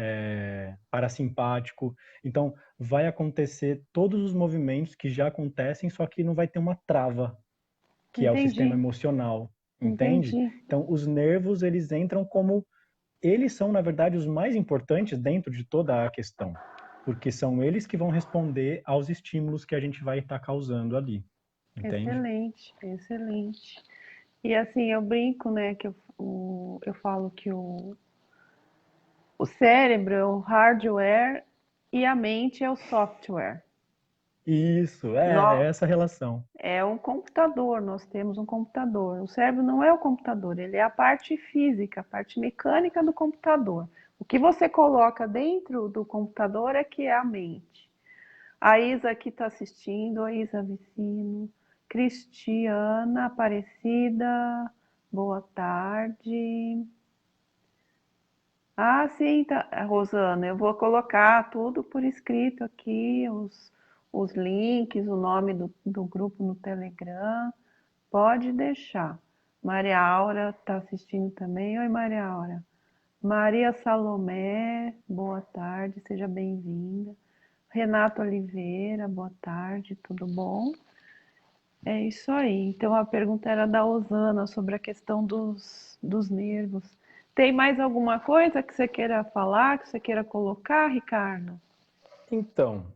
parasimpático. Então, vai acontecer todos os movimentos que já acontecem, só que não vai ter uma trava, que é o sistema Entendi, emocional, entende? entendi. Então, os nervos, eles entram como eles são, na verdade, os mais importantes dentro de toda a questão, porque são eles que vão responder aos estímulos que a gente vai estar causando ali, entende? Excelente, excelente. E assim, eu brinco, né, que eu falo que o cérebro é o hardware e a mente é o software. Isso, Nó- é essa relação. É um computador, nós temos um computador. O cérebro não é o computador, ele é a parte física, a parte mecânica do computador. O que você coloca dentro do computador é que é a mente. A Isa aqui está assistindo, a Isa Vicino. Cristiana Aparecida, boa tarde. Ah, sim, tá, Rosana, eu vou colocar tudo por escrito aqui, os links, o nome do grupo no Telegram. Pode deixar. Maria Aura está assistindo também. Oi, Maria Aura. Maria Salomé, boa tarde, seja bem-vinda. Renato Oliveira, boa tarde, tudo bom? É isso aí. Então a pergunta era da Osana sobre a questão dos nervos. Tem mais alguma coisa que você queira falar, que você queira colocar, Ricardo? Então,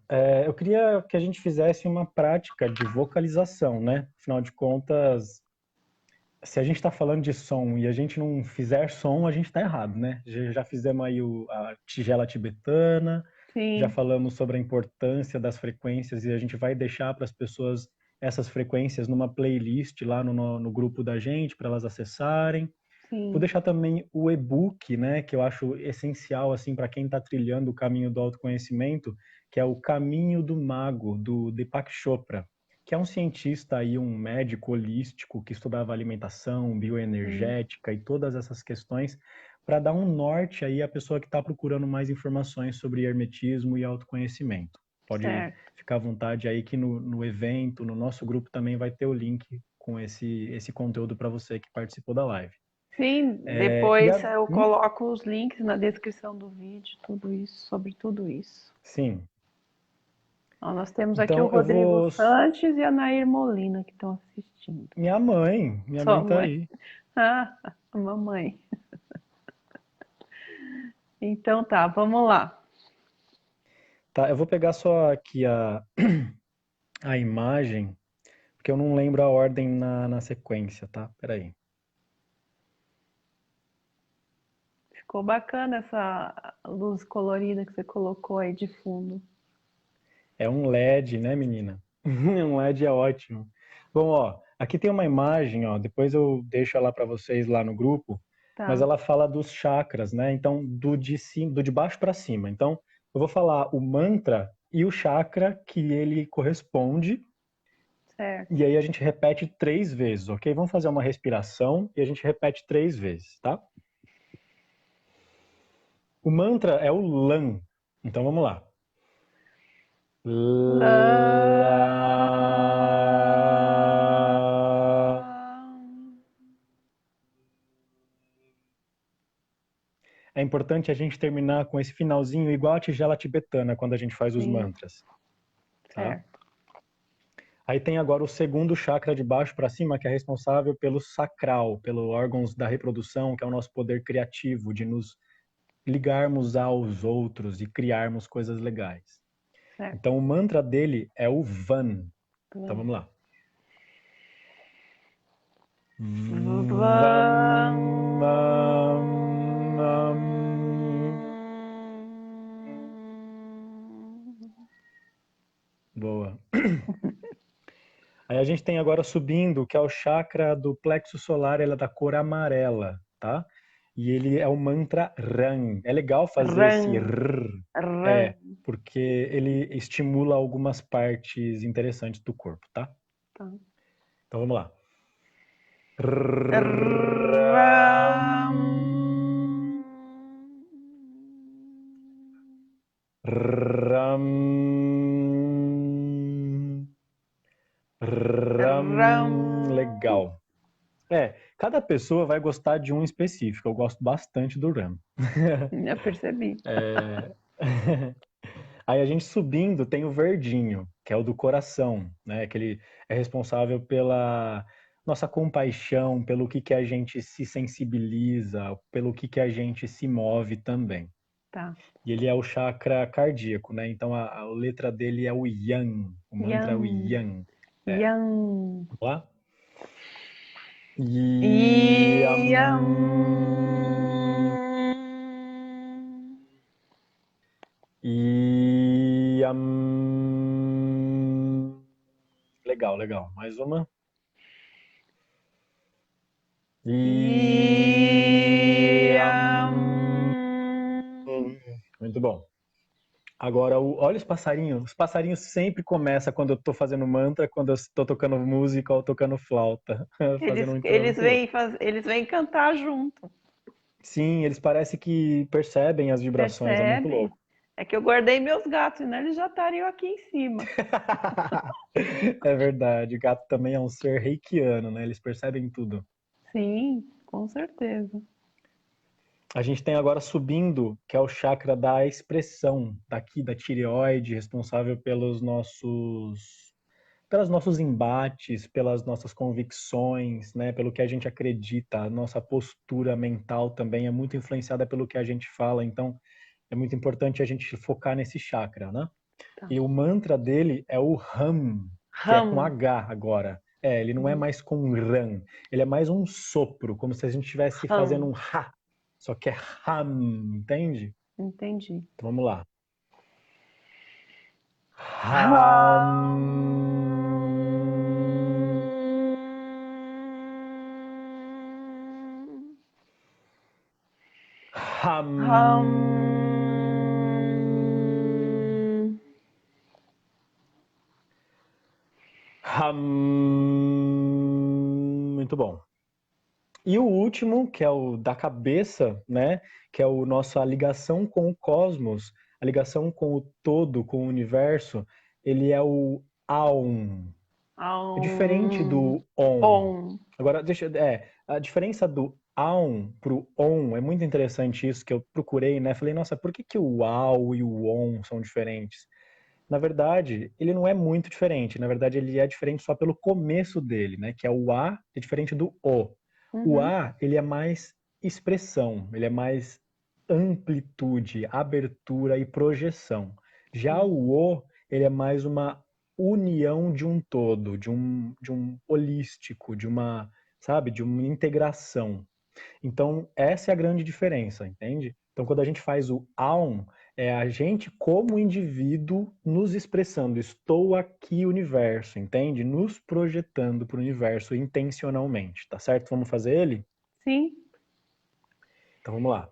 eu queria que a gente fizesse uma prática de vocalização, né? Afinal de contas, se a gente está falando de som e a gente não fizer som, a gente está errado, né? Já fizemos aí a tigela tibetana, já Sim, falamos sobre a importância das frequências e a gente vai deixar para as pessoas essas frequências numa playlist lá no grupo da gente, para elas acessarem. Vou sim, deixar também o e-book, né, que eu acho essencial assim para quem está trilhando o caminho do autoconhecimento, que é o Caminho do Mago do Deepak Chopra, que é um cientista aí, um médico holístico que estudava alimentação, sim. bioenergética e todas essas questões para dar um norte aí à pessoa que está procurando mais informações sobre hermetismo e autoconhecimento. Pode Certo. ficar à vontade aí que no evento, no nosso grupo também vai ter o link com esse conteúdo para você que participou da live. Sim, É, e depois a, eu coloco os links na descrição do vídeo, tudo isso, sobre tudo isso. sim. Ó, nós temos aqui o Então eu Rodrigo vou. Sanches e a Nair Molina que estão assistindo. Minha Sua mãe tá mãe. aí. Ah, a mamãe. Então tá, vamos lá. Tá, eu vou pegar só aqui a imagem, porque eu não lembro a ordem na sequência, tá? Peraí. Ficou bacana essa luz colorida que você colocou aí de fundo. É um LED, né, menina? Um LED é ótimo. Bom, ó, aqui tem uma imagem, ó, depois eu deixo ela para vocês lá no grupo, mas Tá, ela fala dos chakras, né? Então, do de baixo para cima. Então, eu vou falar o mantra e o chakra que ele corresponde. certo. E aí a gente repete 3 vezes, ok? Vamos fazer uma respiração e a gente repete 3 vezes, tá? O mantra é o LAM. Então vamos lá. Lá. É importante a gente terminar com esse finalzinho igual a tigela tibetana quando a gente faz os Sim, mantras, tá? certo. Aí tem agora o segundo chakra de baixo para cima, que é responsável pelo sacral, pelos órgãos da reprodução, que é o nosso poder criativo, de nos ligarmos aos outros e criarmos coisas legais. Certo. Então o mantra dele é o Van. Então Vamos. vamos lá. Vam, am, am. Boa. Aí a gente tem agora subindo, que é o chakra do plexo solar, ele é da cor amarela, tá? E ele é o mantra Ran. É legal fazer Ran, esse rr, ran. porque ele estimula algumas partes interessantes do corpo, tá? Tá. Então vamos lá. Ram. Ram, Ram. legal. Cada pessoa vai gostar de um específico. Eu gosto bastante do Ram. Já percebi. É... Aí a gente subindo tem o verdinho, que é o do coração, né? Que ele é responsável pela nossa compaixão, pelo que a gente se sensibiliza, pelo que a gente se move também. Tá. E ele é o chakra cardíaco, né? Então a letra dele é o Yang, o mantra é o Yang. Yang. É, Yang. vamos lá? Yam. Yang. Yam. Legal, legal. Mais uma. Yang. Yam. Muito bom. Agora, olha os passarinhos. Os passarinhos sempre começam quando eu tô fazendo mantra, quando eu estou tocando música ou tocando flauta, fazendo um intervalo outro. Eles vêm cantar junto. Sim, eles parecem que percebem as vibrações, é muito Percebe? louco. É que eu guardei meus gatos, senão eles já estariam aqui em cima. É verdade, o gato também é um ser reikiano, né? Eles percebem tudo. Sim, com certeza. A gente tem agora subindo, que é o chakra da expressão, daqui da tireoide, responsável pelos nossos embates, pelas nossas convicções, né? Pelo que a gente acredita. A nossa postura mental também é muito influenciada pelo que a gente fala, então é muito importante a gente focar nesse chakra, né? Tá. E o mantra dele é o Ham, que é com Ram. H agora. Ele não é Uhum. mais com um Ran, ele é mais um sopro, como se a gente estivesse fazendo Ram. um Ha, só que é Ham, entende? Entendi. Então vamos lá. Ham. Ram. Ham. Ram. Muito bom. E o último, que é o da cabeça, né? Que é o nossa ligação com o cosmos, a ligação com o todo, com o universo, ele é o Aum. É diferente Aum. do On. On. Agora, a diferença do Aum pro On é muito interessante isso que eu procurei, né? Falei, nossa, por que que o Au e o On são diferentes? Na verdade, ele não é muito diferente. Na verdade, ele é diferente só pelo começo dele, né? Que é o A, é diferente do O. O Uhum. A, ele é mais expressão, ele é mais amplitude, abertura e projeção. Já Sim. o O, ele é mais uma união de um todo, de um holístico, de uma, sabe, de uma integração. Então, essa é a grande diferença, entende? Então, quando a gente faz o Aum, é a gente como indivíduo nos expressando, estou aqui universo, entende? Nos projetando para o universo intencionalmente, tá certo? Vamos fazer ele? Sim. Então vamos lá.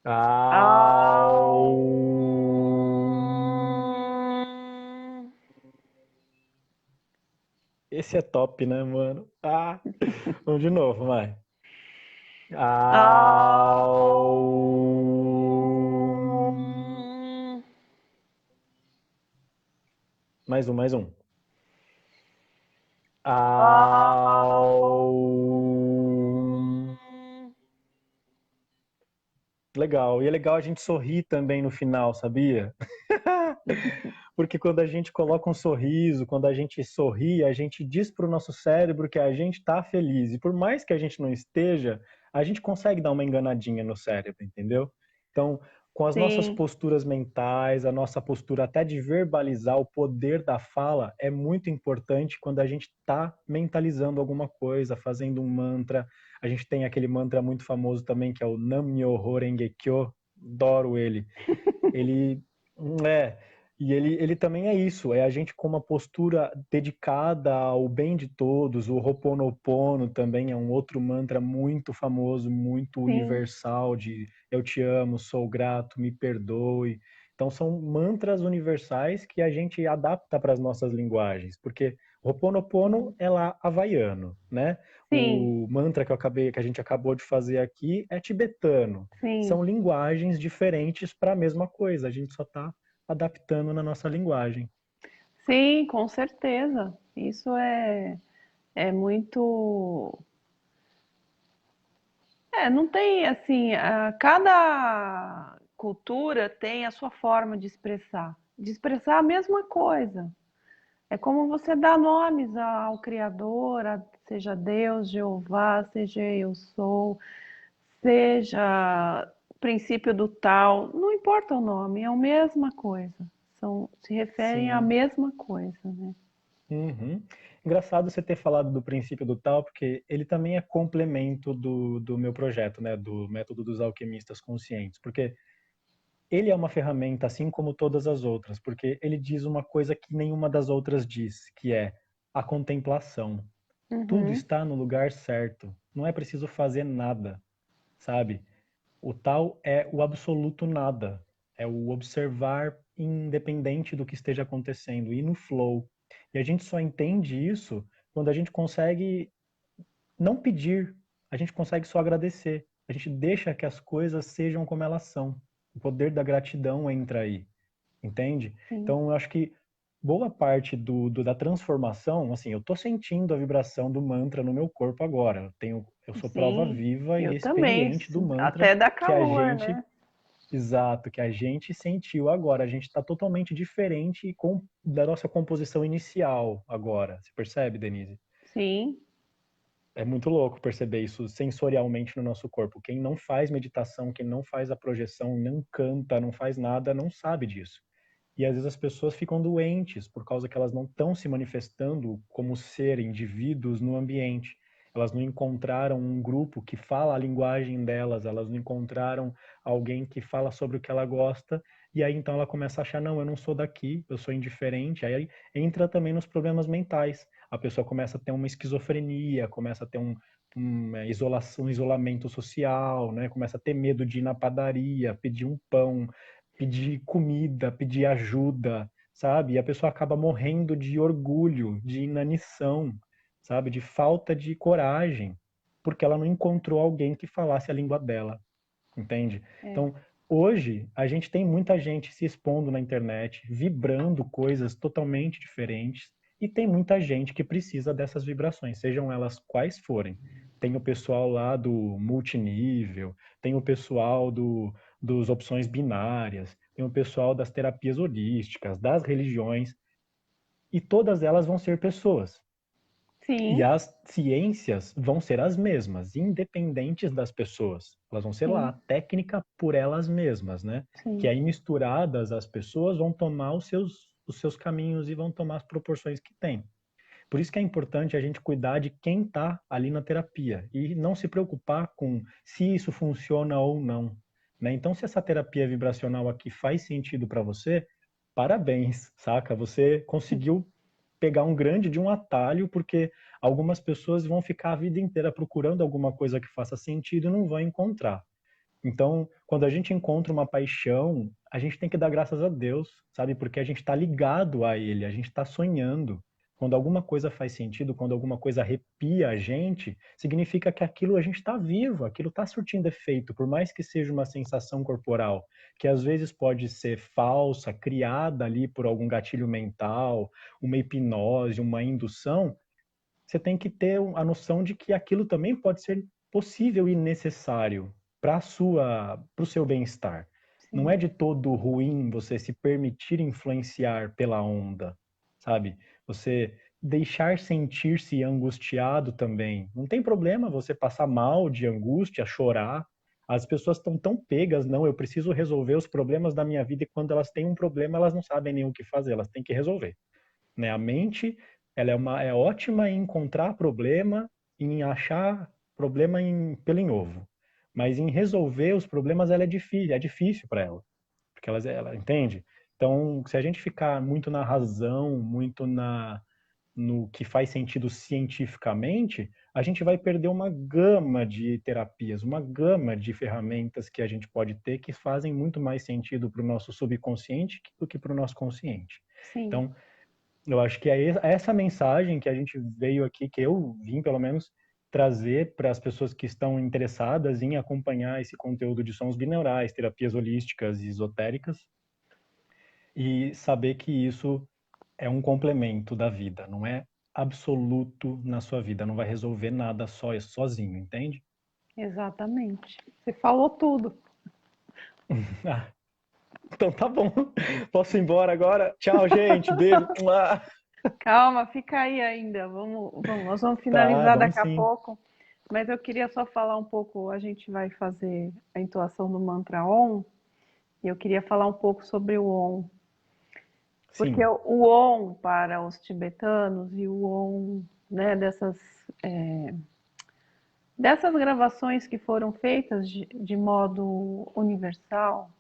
Aum. Aum. Esse é top, né, mano? Vamos de novo, vai. Aum. Aum. Mais um, mais um. Aum. Aum. Legal. E é legal a gente sorrir também no final, sabia? Porque quando a gente coloca um sorriso, quando a gente sorri, a gente diz para o nosso cérebro que a gente está feliz. E por mais que a gente não esteja, a gente consegue dar uma enganadinha no cérebro, entendeu? Então, com as nossas Sim. posturas mentais, a nossa postura até de verbalizar o poder da fala é muito importante quando a gente está mentalizando alguma coisa, fazendo um mantra. A gente tem aquele mantra muito famoso também que é o Nam-myoho Renge-kyo, adoro ele. Ele é, e ele também é isso, é a gente com uma postura dedicada ao bem de todos. O Ho'oponopono também é um outro mantra muito famoso, muito Sim. universal de eu te amo, sou grato, me perdoe. Então são mantras universais que a gente adapta para as nossas linguagens, porque Ho'oponopono Uhum. é lá havaiano, né? Sim. O mantra que a gente acabou de fazer aqui é tibetano. Sim. São linguagens diferentes para a mesma coisa, a gente só está adaptando na nossa linguagem. Sim, com certeza. Isso é muito. Não tem assim, cada cultura tem a sua forma de expressar a mesma coisa. É como você dá nomes ao Criador, seja Deus, Jeová, seja eu sou, seja princípio do tal, não importa o nome, é a mesma coisa. Se referem à Sim. mesma coisa, né? Uhum. Engraçado você ter falado do princípio do tal, porque ele também é complemento do meu projeto, né? Do método dos alquimistas conscientes. Porque ele é uma ferramenta assim como todas as outras, porque ele diz uma coisa que nenhuma das outras diz, que é a contemplação. Tudo Uhum, está no lugar certo. Não é preciso fazer nada, sabe? O tal é o absoluto nada. É o observar independente do que esteja acontecendo, ir no flow. E a gente só entende isso quando a gente consegue não pedir, a gente consegue só agradecer. A gente deixa que as coisas sejam como elas são. O poder da gratidão entra aí, entende? sim, Então, eu acho que boa parte da transformação, assim, eu tô sentindo a vibração do mantra no meu corpo agora. Eu sou prova sim, viva e eu também. experiente do mantra Até dá que a calor, gente, né? exato, que a gente sentiu agora. A gente está totalmente diferente da nossa composição inicial agora. Você percebe, Denise? Sim, É muito louco perceber isso sensorialmente no nosso corpo. Quem não faz meditação, quem não faz a projeção, não canta, não faz nada, não sabe disso. E às vezes as pessoas ficam doentes por causa que elas não estão se manifestando como ser, indivíduos no ambiente. Elas não encontraram um grupo que fala a linguagem delas, elas não encontraram alguém que fala sobre o que ela gosta, e aí então ela começa a achar, não, eu não sou daqui, eu sou indiferente. Aí entra também nos problemas mentais. A pessoa começa a ter uma esquizofrenia, começa a ter um isolamento social, né? Começa a ter medo de ir na padaria, pedir um pão, pedir comida, pedir ajuda, sabe? E a pessoa acaba morrendo de orgulho, de inanição, sabe? De falta de coragem, porque ela não encontrou alguém que falasse a língua dela, entende? É, Então, hoje, a gente tem muita gente se expondo na internet, vibrando coisas totalmente diferentes, e tem muita gente que precisa dessas vibrações, sejam elas quais forem. Tem o pessoal lá do multinível, tem o pessoal dos opções binárias, tem o pessoal das terapias holísticas, das religiões, e todas elas vão ser pessoas. E sim, as ciências vão ser as mesmas, independentes das pessoas. Elas vão ser lá, sim, a técnica por elas mesmas, né? Que sim. aí misturadas as pessoas vão tomar os seus caminhos e vão tomar as proporções que têm. Por isso que é importante a gente cuidar de quem está ali na terapia e não se preocupar com se isso funciona ou não, né? Então, se essa terapia vibracional aqui faz sentido para você, parabéns, saca? Você conseguiu pegar um grande de um atalho, porque algumas pessoas vão ficar a vida inteira procurando alguma coisa que faça sentido e não vão encontrar. Então, quando a gente encontra uma paixão, a gente tem que dar graças a Deus, sabe? Porque a gente está ligado a Ele, a gente está sonhando. Quando alguma coisa faz sentido, quando alguma coisa arrepia a gente, significa que aquilo a gente está vivo, aquilo está surtindo efeito, por mais que seja uma sensação corporal, que às vezes pode ser falsa, criada ali por algum gatilho mental, uma hipnose, uma indução, você tem que ter a noção de que aquilo também pode ser possível e necessário para o seu bem-estar. Não é Sim, de todo ruim você se permitir influenciar pela onda, sabe? Você deixar sentir-se angustiado também. Não tem problema você passar mal de angústia, chorar. As pessoas estão tão pegas, não, eu preciso resolver os problemas da minha vida e quando elas têm um problema, elas não sabem nem o que fazer, elas têm que resolver, né? A mente, ela é ótima em encontrar problema, em achar problema em pelo em ovo, mas em resolver os problemas ela é difícil para ela, porque ela entende. Então, se a gente ficar muito na razão, muito no que faz sentido cientificamente, a gente vai perder uma gama de terapias, uma gama de ferramentas que a gente pode ter que fazem muito mais sentido para o nosso subconsciente do que para o nosso consciente. sim. Então, eu acho que é essa mensagem que a gente veio aqui, que eu vim pelo menos trazer para as pessoas que estão interessadas em acompanhar esse conteúdo de sons binaurais, terapias holísticas e esotéricas, e saber que isso é um complemento da vida, não é absoluto na sua vida, não vai resolver nada só sozinho, entende? Exatamente. Você falou tudo. Ah, então tá bom. Posso ir embora agora? Tchau, gente. Beijo. Calma, fica aí ainda. Nós vamos Tá, finalizar vamos daqui a sim. pouco. Mas eu queria só falar um pouco. A gente vai fazer a entoação do mantra Om. E eu queria falar um pouco sobre o Om. Porque Sim, o Om para os tibetanos e o Om, né, dessas gravações que foram feitas de modo universal,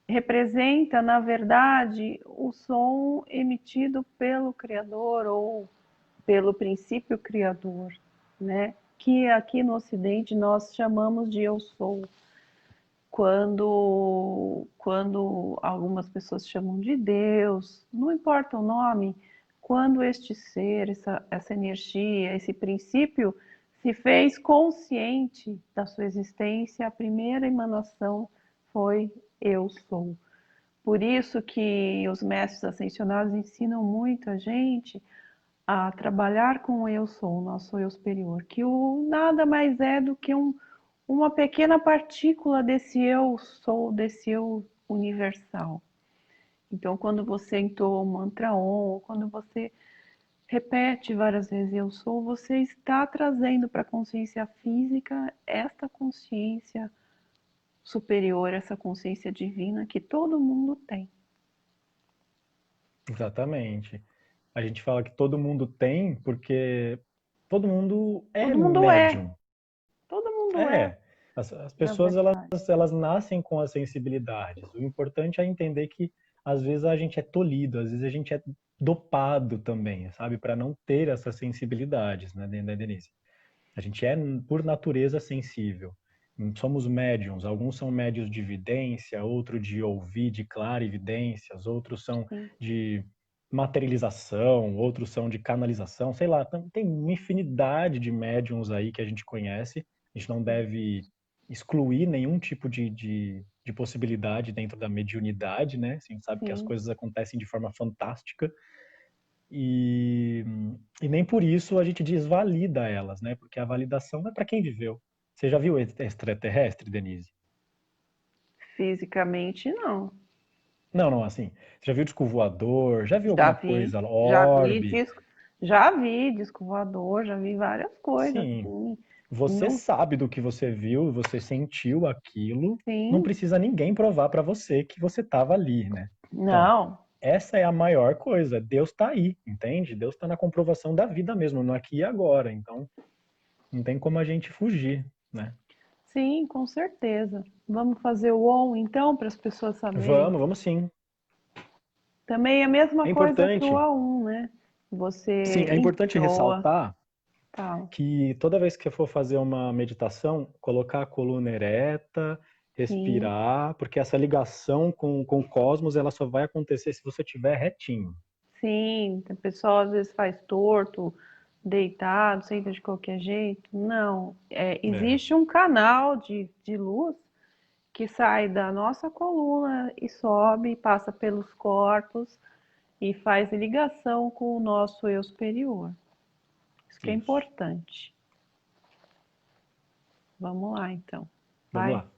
representa, na verdade, o som emitido pelo Criador ou pelo princípio criador, né? Que aqui no Ocidente nós chamamos de eu sou. Quando algumas pessoas chamam de Deus, não importa o nome, quando este ser, essa energia, esse princípio se fez consciente da sua existência, a primeira emanação foi eu sou. Por isso que os mestres ascensionados ensinam muito a gente a trabalhar com o eu sou, o nosso eu superior, que o nada mais é do que uma pequena partícula desse eu sou, desse eu universal. Então, quando você entoa o mantra Om, quando você repete várias vezes eu sou, você está trazendo para a consciência física esta consciência superior, essa consciência divina que todo mundo tem. Exatamente. A gente fala que todo mundo tem, porque todo mundo é Todo mundo é, médium. todo mundo é, É, as na pessoas verdade. elas nascem com as sensibilidades. O importante é entender que às vezes a gente é tolhido, às vezes a gente é dopado também, sabe, para não ter essas sensibilidades, né, Denise? A gente é por natureza sensível. Somos médiums, alguns são médios de vidência, outros de ouvir, de clarividências, outros são Sim, de materialização, outros são de canalização, sei lá, tem uma infinidade de médiums aí que a gente conhece. A gente não deve excluir nenhum tipo de possibilidade dentro da mediunidade, né? A gente sabe que as sim. coisas acontecem de forma fantástica e, e nem por isso a gente desvalida elas, né? Porque a validação é para quem viveu. Você já viu extraterrestre, Denise? Fisicamente, não. Não, não, assim. Você já viu disco voador? Já viu Já alguma vi, coisa? já vi Orbe? disco, já vi disco voador, já vi várias coisas, Sim. sim. Você Não, sabe do que você viu, você sentiu aquilo. Não sim, precisa ninguém provar para você que você estava ali, né? Então, não, essa é a maior coisa. Deus está aí, entende? Deus está na comprovação da vida mesmo, no aqui e agora. Então, não tem como a gente fugir, né? sim, com certeza. Vamos fazer o on então para as pessoas saberem. Vamos sim. Também é a mesma É coisa que o importante, A1, né? sim, Você é importante entoa, ressaltar tal. que toda vez que for fazer uma meditação, colocar a coluna ereta, Sim, respirar, porque essa ligação com o cosmos ela só vai acontecer se você estiver retinho. sim. O pessoal às vezes faz torto, deitado, senta de qualquer jeito. Não, É, existe um canal de luz que sai da nossa coluna e sobe, passa pelos corpos e faz ligação com o nosso eu superior. Isso que é isso. importante. Vamos lá, então. Vamos Vai. lá.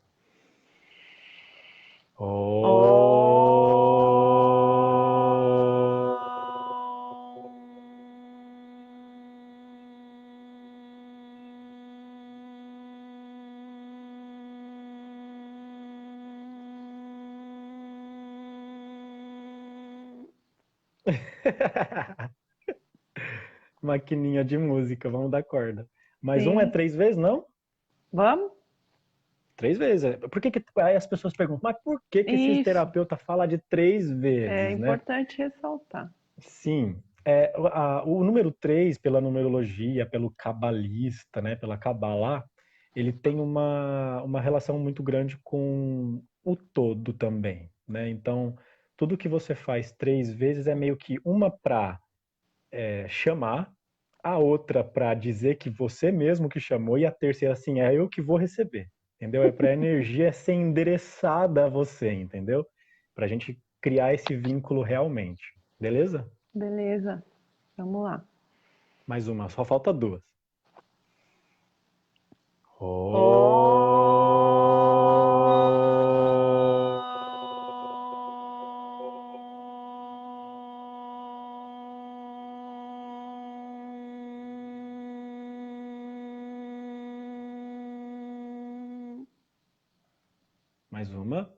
Maquininha de música, vamos dar corda. Mas um é Sim. 3 vezes, não? Vamos? 3 vezes. Por que aí as pessoas perguntam, mas por que que esse Isso. terapeuta fala de três É vezes, né? importante ressaltar. Sim, o número 3 pela numerologia, pelo cabalista, né, pela Kabbalah, ele tem uma relação muito grande com o todo também, né? Então, tudo que você faz 3 vezes é meio que uma para chamar, a outra para dizer que você mesmo que chamou, e a terceira, assim, é eu que vou receber, entendeu? É para a energia ser endereçada a você, entendeu? Para a gente criar esse vínculo realmente, beleza? Beleza. Vamos lá. Mais uma, só falta duas. Mais uma.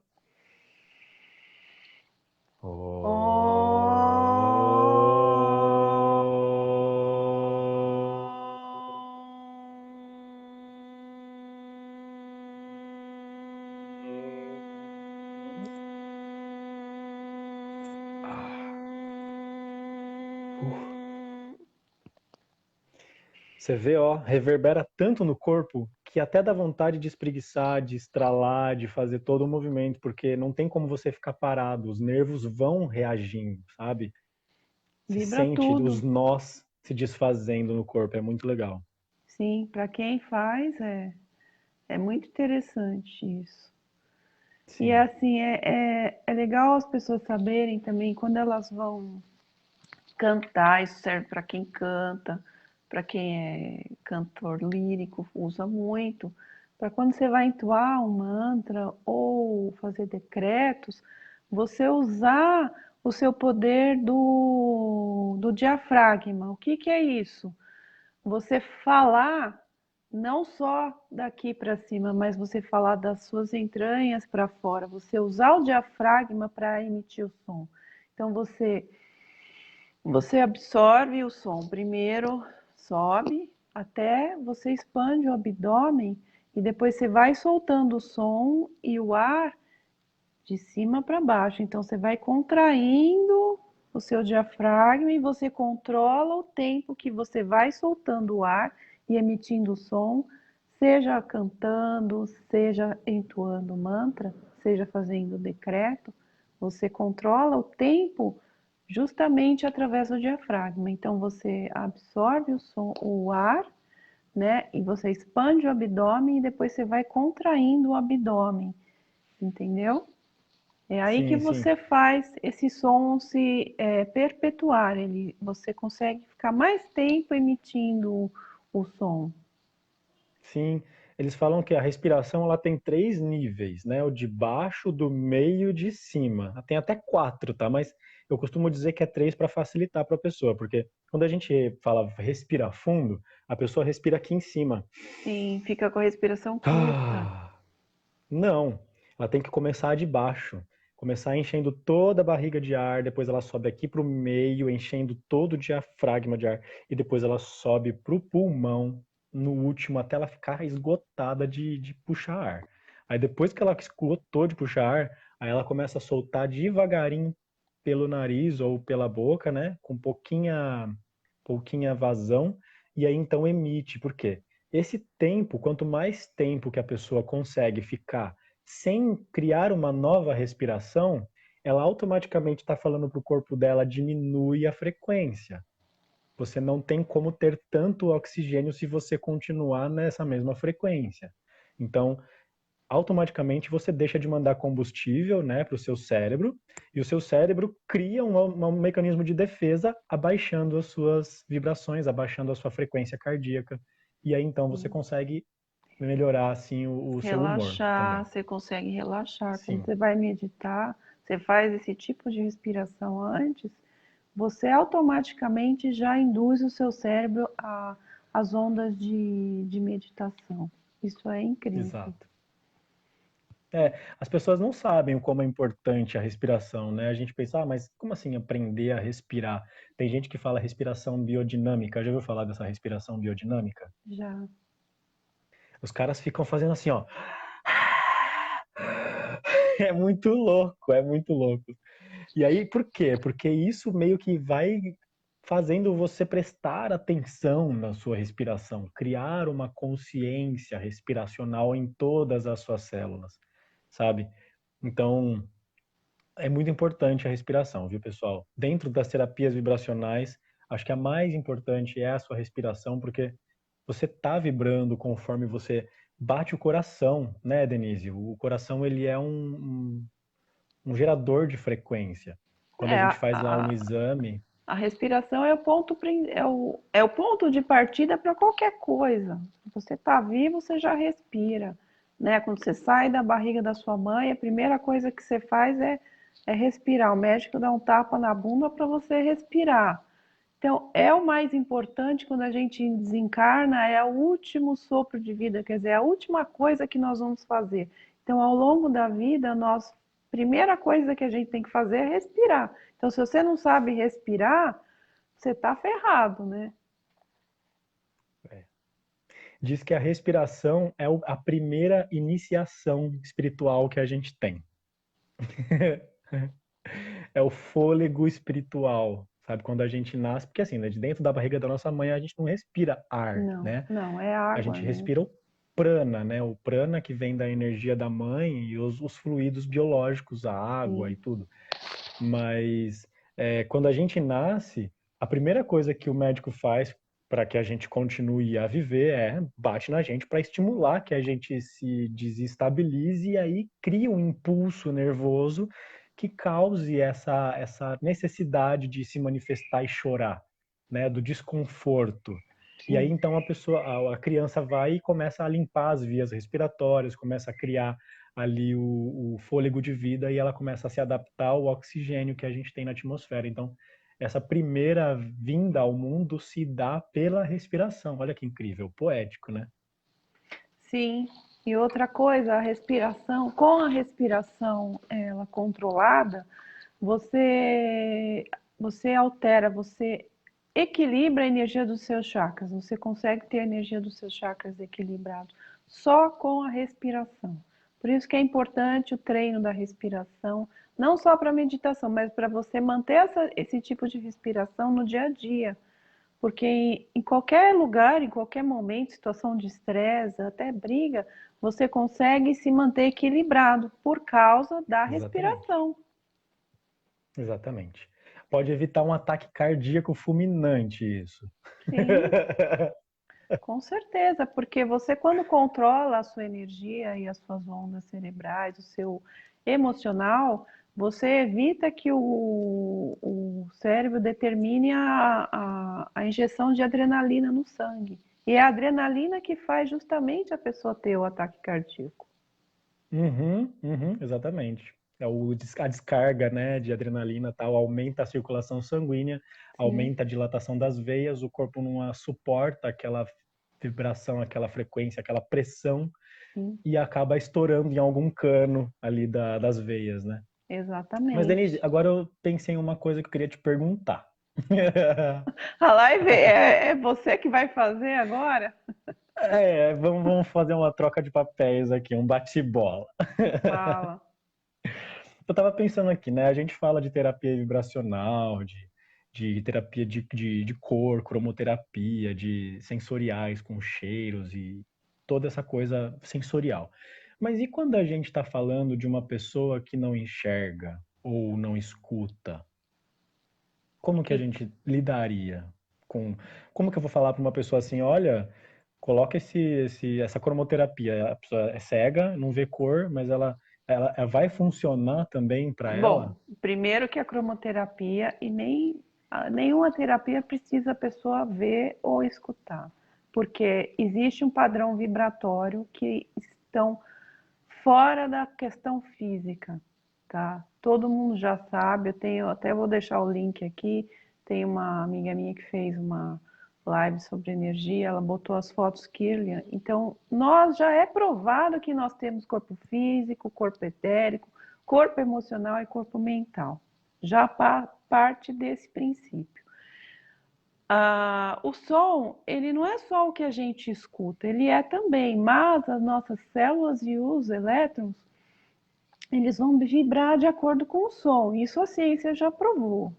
Você vê, ó, reverbera tanto no corpo que até dá vontade de espreguiçar, de estralar, de fazer todo o movimento, porque não tem como você ficar parado. Os nervos vão reagindo, sabe? Se Vibra sente os tudo. nós se desfazendo no corpo, é muito legal. Sim, para quem faz é muito interessante isso. E Sim. assim, é legal as pessoas saberem também quando elas vão cantar, isso serve para quem canta, para quem é cantor lírico, usa muito. Para quando você vai entoar um mantra ou fazer decretos, você usar o seu poder do diafragma. O que é isso? Você falar não só daqui para cima, mas você falar das suas entranhas para fora, você usar o diafragma para emitir o som. Então você Você absorve o som. Primeiro sobe até você expande o abdômen e depois você vai soltando o som e o ar de cima para baixo. Então você vai contraindo o seu diafragma e você controla o tempo que você vai soltando o ar e emitindo o som, seja cantando, seja entoando mantra, seja fazendo decreto, você controla o tempo justamente através do diafragma. Então você absorve o som, o ar, né? E você expande o abdômen e depois você vai contraindo o abdômen, entendeu? É aí que Sim, sim. você faz esse som se perpetuar. Você consegue ficar mais tempo emitindo o som. Sim, eles falam que a respiração ela tem três níveis, né? O de baixo, do meio e de cima. Tem até quatro, tá? Mas eu costumo dizer que é três para facilitar para a pessoa, porque quando a gente fala respira fundo, a pessoa respira aqui em cima. Sim, fica com a respiração curta. Ah, não, ela tem que começar de baixo. Começar enchendo toda a barriga de ar, depois ela sobe aqui para o meio, enchendo todo o diafragma de ar, e depois ela sobe para o pulmão, no último, até ela ficar esgotada de puxar ar. Aí depois que ela esgotou de puxar ar, aí ela começa a soltar devagarinho pelo nariz ou pela boca, né? Com pouquinha vazão, e aí então emite. Por quê? Esse tempo, quanto mais tempo que a pessoa consegue ficar sem criar uma nova respiração, ela automaticamente está falando para o corpo dela diminui a frequência. Você não tem como ter tanto oxigênio se você continuar nessa mesma frequência. Então, automaticamente você deixa de mandar combustível, né, para o seu cérebro, e o seu cérebro cria um mecanismo de defesa abaixando as suas vibrações, abaixando a sua frequência cardíaca. E aí então você consegue melhorar assim o seu humor Relaxar, também. você consegue relaxar. Quando Sim, você vai meditar, você faz esse tipo de respiração antes, você automaticamente já induz o seu cérebro às ondas de meditação. Isso é incrível. exato. É, as pessoas não sabem como é importante a respiração, né? A gente pensa, ah, mas como assim aprender a respirar? Tem gente que fala respiração biodinâmica. Já ouviu falar dessa respiração biodinâmica? Já. Os caras ficam fazendo assim, ó. É muito louco, é muito louco. E aí, por quê? Porque isso meio que vai fazendo você prestar atenção na sua respiração, criar uma consciência respiracional em todas as suas células, sabe? Então, é muito importante a respiração, viu, pessoal? Dentro das terapias vibracionais, acho que a mais importante é a sua respiração, porque você tá vibrando conforme você bate o coração, né, Denise? O coração, ele é um gerador de frequência. Quando a É, gente faz lá um exame, a respiração é o ponto, é o ponto de partida para qualquer coisa. Você está vivo, você já respira. Né? Quando você sai da barriga da sua mãe, a primeira coisa que você faz é respirar. O médico dá um tapa na bunda para você respirar. Então, é o mais importante quando a gente desencarna, é o último sopro de vida, quer dizer, é a última coisa que nós vamos fazer. Então, ao longo da vida, primeira coisa que a gente tem que fazer é respirar. Então, se você não sabe respirar, você tá ferrado, né? diz que a respiração é a primeira iniciação espiritual que a gente tem. É o fôlego espiritual, sabe? Quando a gente nasce, porque assim, né, de dentro da barriga da nossa mãe a gente não respira ar, Não, né? não, é A água, gente né? respira o prana, né? O prana que vem da energia da mãe e os fluidos biológicos, a água e Sim, tudo. Mas quando a gente nasce, a primeira coisa que o médico faz para que a gente continue a viver bate na gente para estimular que a gente se desestabilize e aí cria um impulso nervoso que cause essa necessidade de se manifestar e chorar, né, do desconforto. E aí sim. então a criança vai e começa a limpar as vias respiratórias, começa a criar ali o fôlego de vida e ela começa a se adaptar ao oxigênio que a gente tem na atmosfera. Então, essa primeira vinda ao mundo se dá pela respiração. Olha que incrível, poético, né? Sim. E outra coisa, a respiração, com a respiração ela controlada, você você altera, você equilibra a energia dos seus chakras. Você consegue ter a energia dos seus chakras equilibrados só com a respiração. Por isso que é importante o treino da respiração, não só para meditação, mas para você manter esse tipo de respiração no dia a dia. Porque em qualquer lugar, em qualquer momento, situação de estresse, até briga, você consegue se manter equilibrado por causa da Exatamente. respiração. Exatamente. Pode evitar um ataque cardíaco fulminante isso. Sim, com certeza, porque você quando controla a sua energia e as suas ondas cerebrais, o seu emocional, você evita que o cérebro determine a injeção de adrenalina no sangue. E é a adrenalina que faz justamente a pessoa ter o ataque cardíaco. Uhum, uhum, exatamente. A descarga, né, de adrenalina tal aumenta a circulação sanguínea, Sim, aumenta a dilatação das veias, o corpo não suporta aquela vibração, aquela frequência, aquela pressão sim, e acaba estourando em algum cano ali das veias, né? Mas, Denise, exatamente. agora eu pensei em uma coisa que eu queria te perguntar. A live é você que vai fazer agora? Vamos fazer uma troca de papéis aqui, um bate-bola. Fala. Eu tava pensando aqui, né? A gente fala de terapia vibracional, de terapia de cor, cromoterapia, de sensoriais com cheiros e toda essa coisa sensorial. Mas e quando a gente está falando de uma pessoa que não enxerga ou não escuta? Como que a E gente lidaria com... Como que eu vou falar para uma pessoa assim, olha, coloca essa cromoterapia. A pessoa é cega, não vê cor, mas ela vai funcionar também para ela? Bom, primeiro que a cromoterapia e nenhuma terapia precisa a pessoa ver ou escutar, porque existe um padrão vibratório que estão fora da questão física, tá? Todo mundo já sabe, até vou deixar o link aqui, tem uma amiga minha que fez uma live sobre energia, ela botou as fotos Kirlian. Então, nós já é provado que nós temos corpo físico, corpo etérico, corpo emocional e corpo mental. Já parte desse princípio. O som, ele não é só o que a gente escuta, ele é também, mas as nossas células e os elétrons, eles vão vibrar de acordo com o som. Isso a ciência já provou,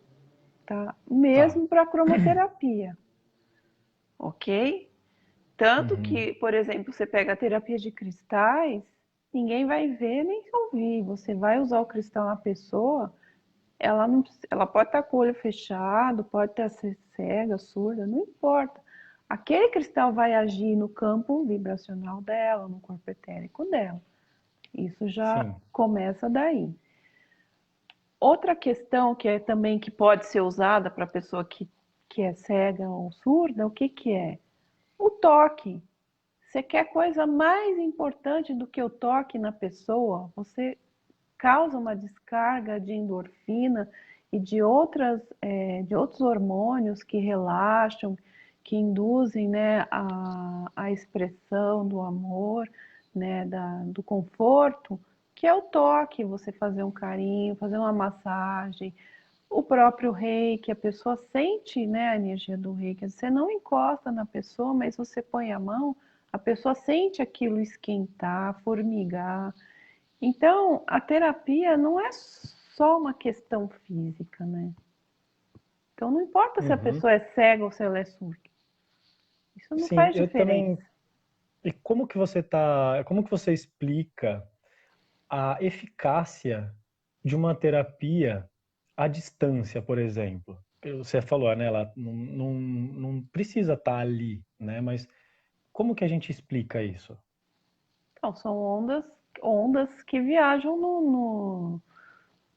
tá? Tá. Mesmo para cromoterapia, ok? Tanto Uhum. que, por exemplo, você pega a terapia de cristais, ninguém vai ver nem ouvir. Você vai usar o cristal na pessoa, ela, não, ela pode estar com o olho fechado, pode estar cega, surda, não importa. Aquele cristal vai agir no campo vibracional dela, no corpo etérico dela. Isso já Sim. começa daí. Outra questão que é também que pode ser usada para a pessoa que é cega ou surda, o que, que é? O toque. Você quer coisa mais importante do que o toque na pessoa? Você causa uma descarga de endorfina e de outros hormônios que relaxam, que induzem, né, a expressão do amor, né, do conforto, que é o toque, você fazer um carinho, fazer uma massagem, o próprio reiki, a pessoa sente, né, a energia do reiki. Você não encosta na pessoa, mas você põe a mão, a pessoa sente aquilo esquentar, formigar. Então, a terapia não é só uma questão física, né? Então, não importa se a Uhum. pessoa é cega ou se ela é surda. Isso não Sim, faz eu diferença. também. E como que você explica a eficácia de uma terapia à distância, por exemplo? Você falou, né, ela não precisa estar ali, né? Mas como que a gente explica isso? Então, são ondas que viajam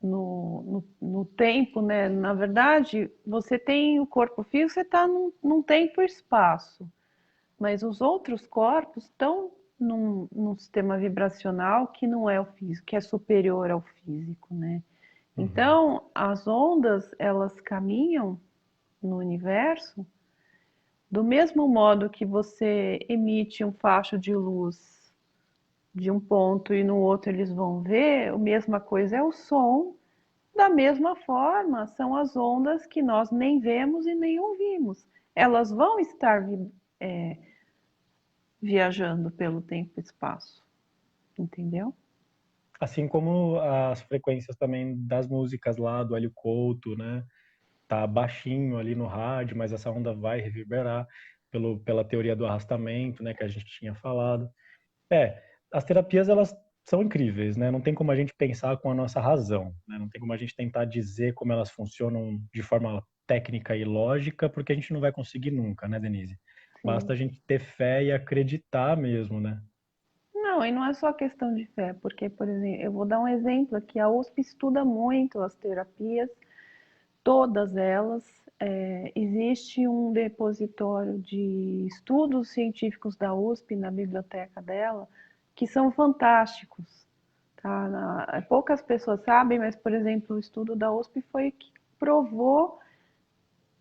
no tempo, né? Na verdade, você tem o corpo físico, você está num tempo e espaço. Mas os outros corpos estão num sistema vibracional que não é o físico, que é superior ao físico, né? Uhum. Então, as ondas, elas caminham no universo do mesmo modo que você emite um facho de luz de um ponto e no outro eles vão ver, a mesma coisa é o som da mesma forma, são as ondas que nós nem vemos e nem ouvimos. Elas vão estar é, viajando pelo tempo e espaço, entendeu? Assim como as frequências também das músicas lá do Hélio Couto, né? Tá baixinho ali no rádio, mas essa onda vai reverberar pela teoria do arrastamento, né? Que a gente tinha falado. É, as terapias, elas são incríveis, né? Não tem como a gente pensar com a nossa razão, né? Não tem como a gente tentar dizer como elas funcionam de forma técnica e lógica, porque a gente não vai conseguir nunca, né, Denise? Sim. Basta a gente ter fé e acreditar mesmo, né? Não, e não é só questão de fé, porque, por exemplo, eu vou dar um exemplo aqui, a USP estuda muito as terapias, todas elas. Existe um depositório de estudos científicos da USP na biblioteca dela, que são fantásticos. Tá? Poucas pessoas sabem, mas, por exemplo, o estudo da USP foi que provou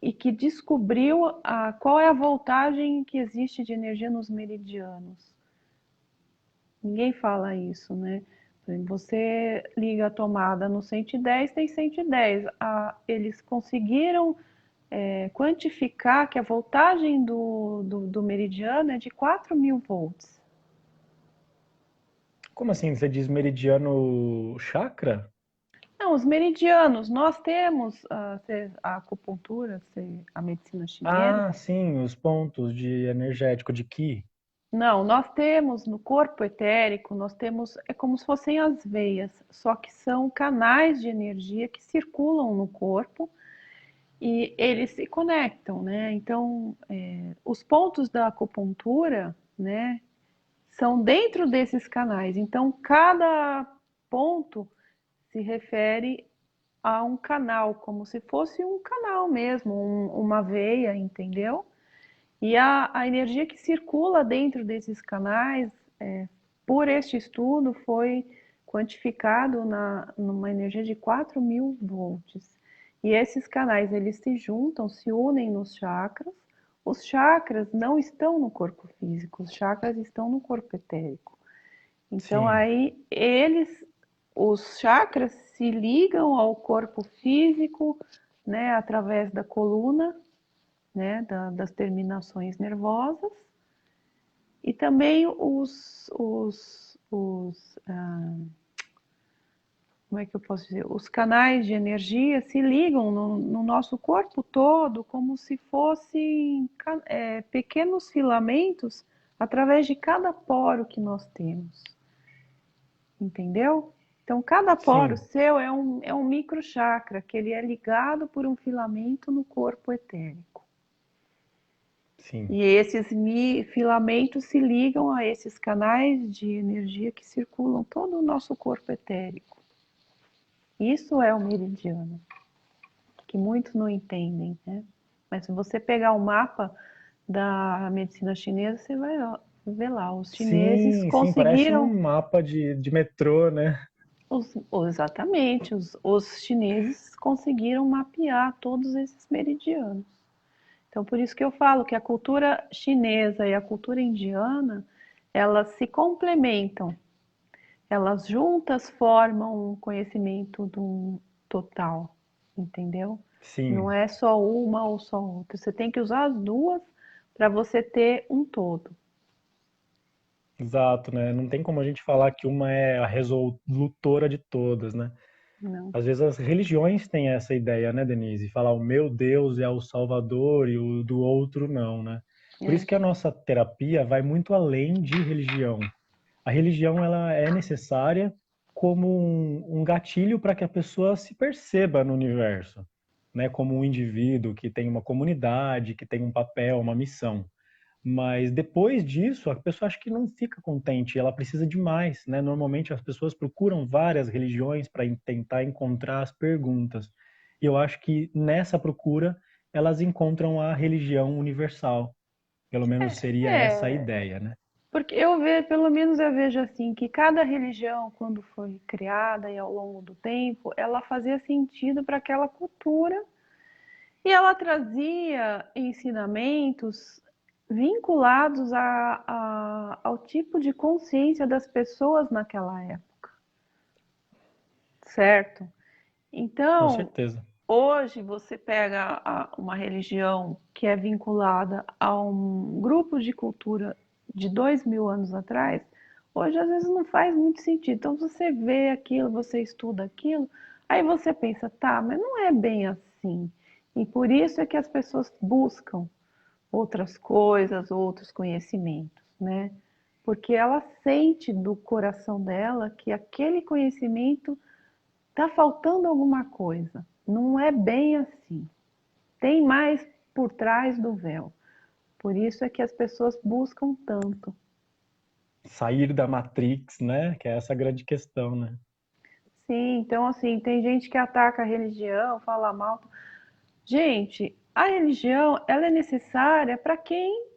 e que descobriu qual é a voltagem que existe de energia nos meridianos. Ninguém fala isso, né? Você liga a tomada no 110, tem 110. Eles conseguiram quantificar que a voltagem do meridiano é de 4.000 volts. Como assim? Você diz meridiano chakra? Não, os meridianos, nós temos a acupuntura, a medicina chinesa. Ah, sim, os pontos de energético de Qi. Não, nós temos no corpo etérico, nós temos, é como se fossem as veias, só que são canais de energia que circulam no corpo e eles se conectam, né? Então, os pontos da acupuntura, né, são dentro desses canais. Então, cada ponto se refere a um canal, como se fosse um canal mesmo, uma veia, entendeu? E a energia que circula dentro desses canais, por este estudo, foi quantificado numa energia de 4.000 volts. E esses canais, eles se juntam, se unem nos chakras. Os chakras não estão no corpo físico, os chakras estão no corpo etérico. Então, Sim, aí, os chakras se ligam ao corpo físico, né, através da coluna, né, das terminações nervosas, e também como é que eu posso dizer? Os canais de energia se ligam no nosso corpo todo como se fossem pequenos filamentos através de cada poro que nós temos. Entendeu? Então, cada poro sim, seu é um microchakra, que ele é ligado por um filamento no corpo etérico. sim. E esses filamentos se ligam a esses canais de energia que circulam todo o nosso corpo etérico. Isso é o meridiano, que muitos não entendem, né? Mas se você pegar o mapa da medicina chinesa, você vai ver lá. Os chineses Sim, sim, parece conseguiram, um mapa de metrô, né? exatamente, os chineses conseguiram mapear todos esses meridianos. Então, por isso que eu falo que a cultura chinesa e a cultura indiana, elas se complementam. Elas juntas formam um conhecimento do total, entendeu? Não Sim, é só uma ou só outra. Você tem que usar as duas para você ter um todo. exato, né? Não tem como a gente falar que uma é a resolutora de todas, né? Não. Às vezes as religiões têm essa ideia, né, Denise? Falar o meu Deus é o Salvador e o do outro não, né? Por isso É. que a nossa terapia vai muito além de religião. A religião, ela é necessária como um gatilho para que a pessoa se perceba no universo, né? Como um indivíduo que tem uma comunidade, que tem um papel, uma missão. Mas depois disso, a pessoa acha que não fica contente, ela precisa de mais, né? Normalmente as pessoas procuram várias religiões para tentar encontrar as perguntas. E eu acho que nessa procura elas encontram a religião universal. Pelo menos seria essa a É, ideia, né? porque pelo menos eu vejo assim, que cada religião, quando foi criada e ao longo do tempo, ela fazia sentido para aquela cultura e ela trazia ensinamentos vinculados ao tipo de consciência das pessoas naquela época, certo? Com Então, certeza. hoje você pega uma religião que é vinculada a um grupo de cultura de 2000 anos atrás, hoje às vezes não faz muito sentido. Então você vê aquilo, você estuda aquilo, aí você pensa, tá, mas não é bem assim. E por isso é que as pessoas buscam outras coisas, outros conhecimentos, né? Porque ela sente do coração dela que aquele conhecimento está faltando alguma coisa. Não é bem assim. Tem mais por trás do véu. Por isso é que as pessoas buscam tanto. Sair da Matrix, né? Que é essa a grande questão, né? Sim, então assim, tem gente que ataca a religião, fala mal. Gente, a religião, ela é necessária para quem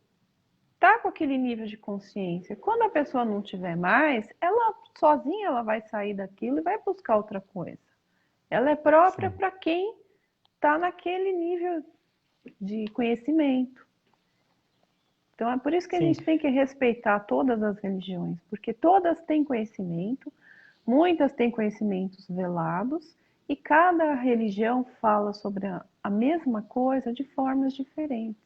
está com aquele nível de consciência. Quando a pessoa não tiver mais, ela sozinha ela vai sair daquilo e vai buscar outra coisa. Ela é própria Sim. para quem está naquele nível de conhecimento. Então é por isso que a Sim, gente tem que respeitar todas as religiões, porque todas têm conhecimento, muitas têm conhecimentos velados, e cada religião fala sobre a mesma coisa de formas diferentes.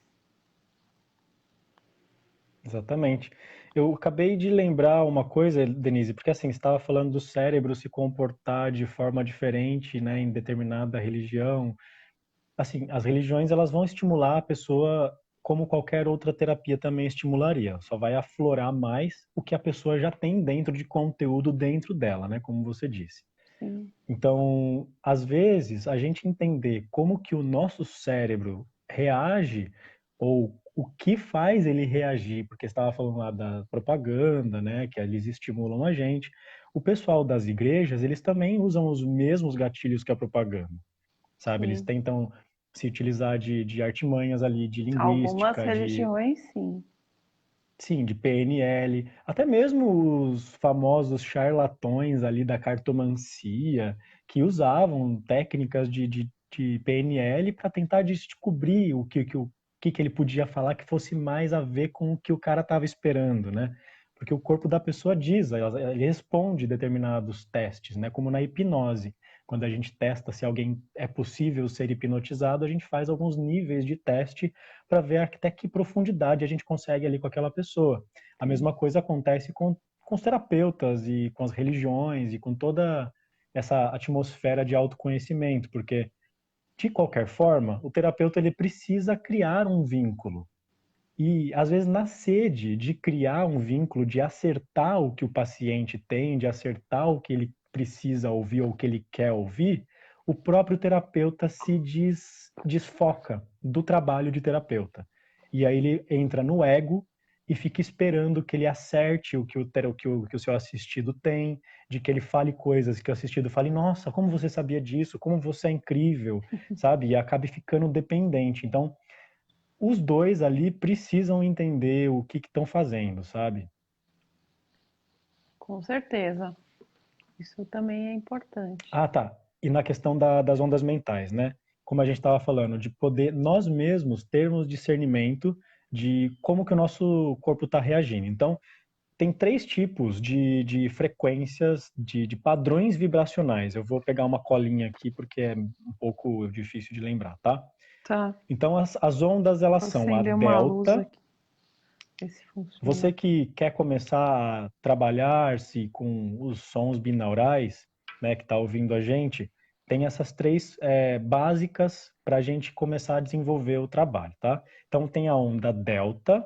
exatamente. Eu acabei de lembrar uma coisa, Denise, porque assim, você estava falando do cérebro se comportar de forma diferente, né, em determinada religião. Assim, as religiões elas vão estimular a pessoa como qualquer outra terapia também estimularia. Só vai aflorar mais o que a pessoa já tem dentro de conteúdo dentro dela, né, como você disse. Sim, Então, às vezes, a gente entender como que o nosso cérebro reage ou o que faz ele reagir, porque você estava falando lá da propaganda, né, que eles estimulam a gente. O pessoal das igrejas, eles também usam os mesmos gatilhos que a propaganda, sabe? Eles sim. tentam se utilizar de artimanhas ali, de Algumas linguística, de religiões, sim. sim, de PNL, até mesmo os famosos charlatões ali da cartomancia, que usavam técnicas de PNL para tentar descobrir o que ele podia falar que fosse mais a ver com o que o cara estava esperando, né? Porque o corpo da pessoa diz, ele responde determinados testes, né? Como na hipnose. Quando a gente testa se alguém é possível ser hipnotizado, a gente faz alguns níveis de teste para ver até que profundidade a gente consegue ali com aquela pessoa. A Sim, mesma coisa acontece com os terapeutas e com as religiões e com toda essa atmosfera de autoconhecimento, porque de qualquer forma, o terapeuta ele precisa criar um vínculo. E às vezes na sede de criar um vínculo, de acertar o que o paciente tem, de acertar o que ele precisa ouvir ou o que ele quer ouvir, o próprio terapeuta desfoca do trabalho de terapeuta. E aí ele entra no ego e fica esperando que ele acerte o que o seu assistido tem, de que ele fale coisas que o assistido fale, nossa, como você sabia disso? Como você é incrível, sabe? E acabe ficando dependente. Então, os dois ali precisam entender o que estão fazendo, sabe? com certeza. Isso também é importante. Ah, tá. E na questão das ondas mentais, né? Como a gente estava falando, de poder nós mesmos termos discernimento de como que o nosso corpo está reagindo. Então, tem três tipos de frequências, de padrões vibracionais. Eu vou pegar uma colinha aqui porque é um pouco difícil de lembrar, tá? Tá, Então, as ondas, elas vou são a acender uma luz delta. aqui, ver se funciona. Você que quer começar a trabalhar-se com os sons binaurais, né, que está ouvindo a gente, tem essas três básicas para a gente começar a desenvolver o trabalho, tá? Então tem a onda delta,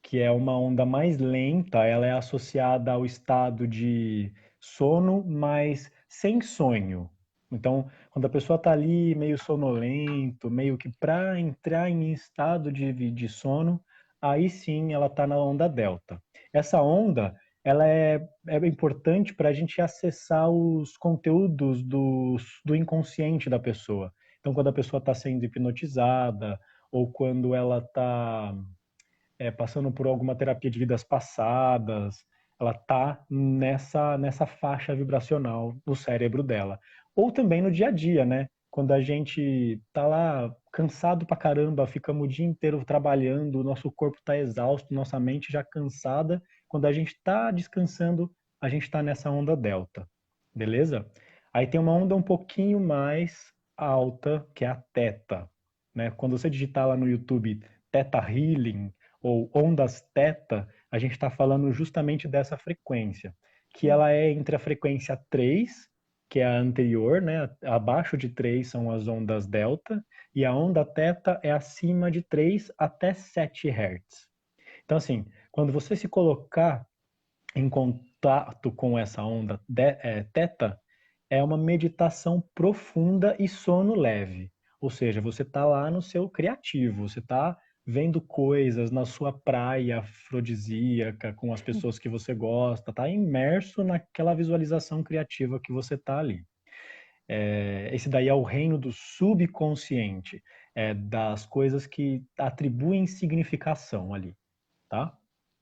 que é uma onda mais lenta, ela é associada ao estado de sono, mas sem sonho. Então, quando a pessoa está ali meio sonolento, meio que para entrar em estado de sono, aí sim ela está na onda delta. Essa onda, ela é importante para a gente acessar os conteúdos do inconsciente da pessoa. Então, quando a pessoa está sendo hipnotizada, ou quando ela está passando por alguma terapia de vidas passadas, ela tá nessa faixa vibracional no cérebro dela. Ou também no dia a dia, né? Quando a gente tá lá cansado pra caramba, ficamos o dia inteiro trabalhando, o nosso corpo tá exausto, nossa mente já cansada, quando a gente tá descansando, a gente tá nessa onda delta. Beleza? Aí tem uma onda um pouquinho mais alta, que é a teta, né? Quando você digitar lá no YouTube Theta Healing ou ondas teta, a gente está falando justamente dessa frequência, que ela é entre a frequência 3, que é a anterior, né? Abaixo de 3 são as ondas delta, e a onda teta é acima de 3 até 7 Hz. Então, assim, quando você se colocar em contato com essa onda teta, é uma meditação profunda e sono leve. Ou seja, você está lá no seu criativo, você está vendo coisas na sua praia afrodisíaca, com as pessoas que você gosta, está imerso naquela visualização criativa que você está ali. Esse daí é o reino do subconsciente, das coisas que atribuem significação ali, tá?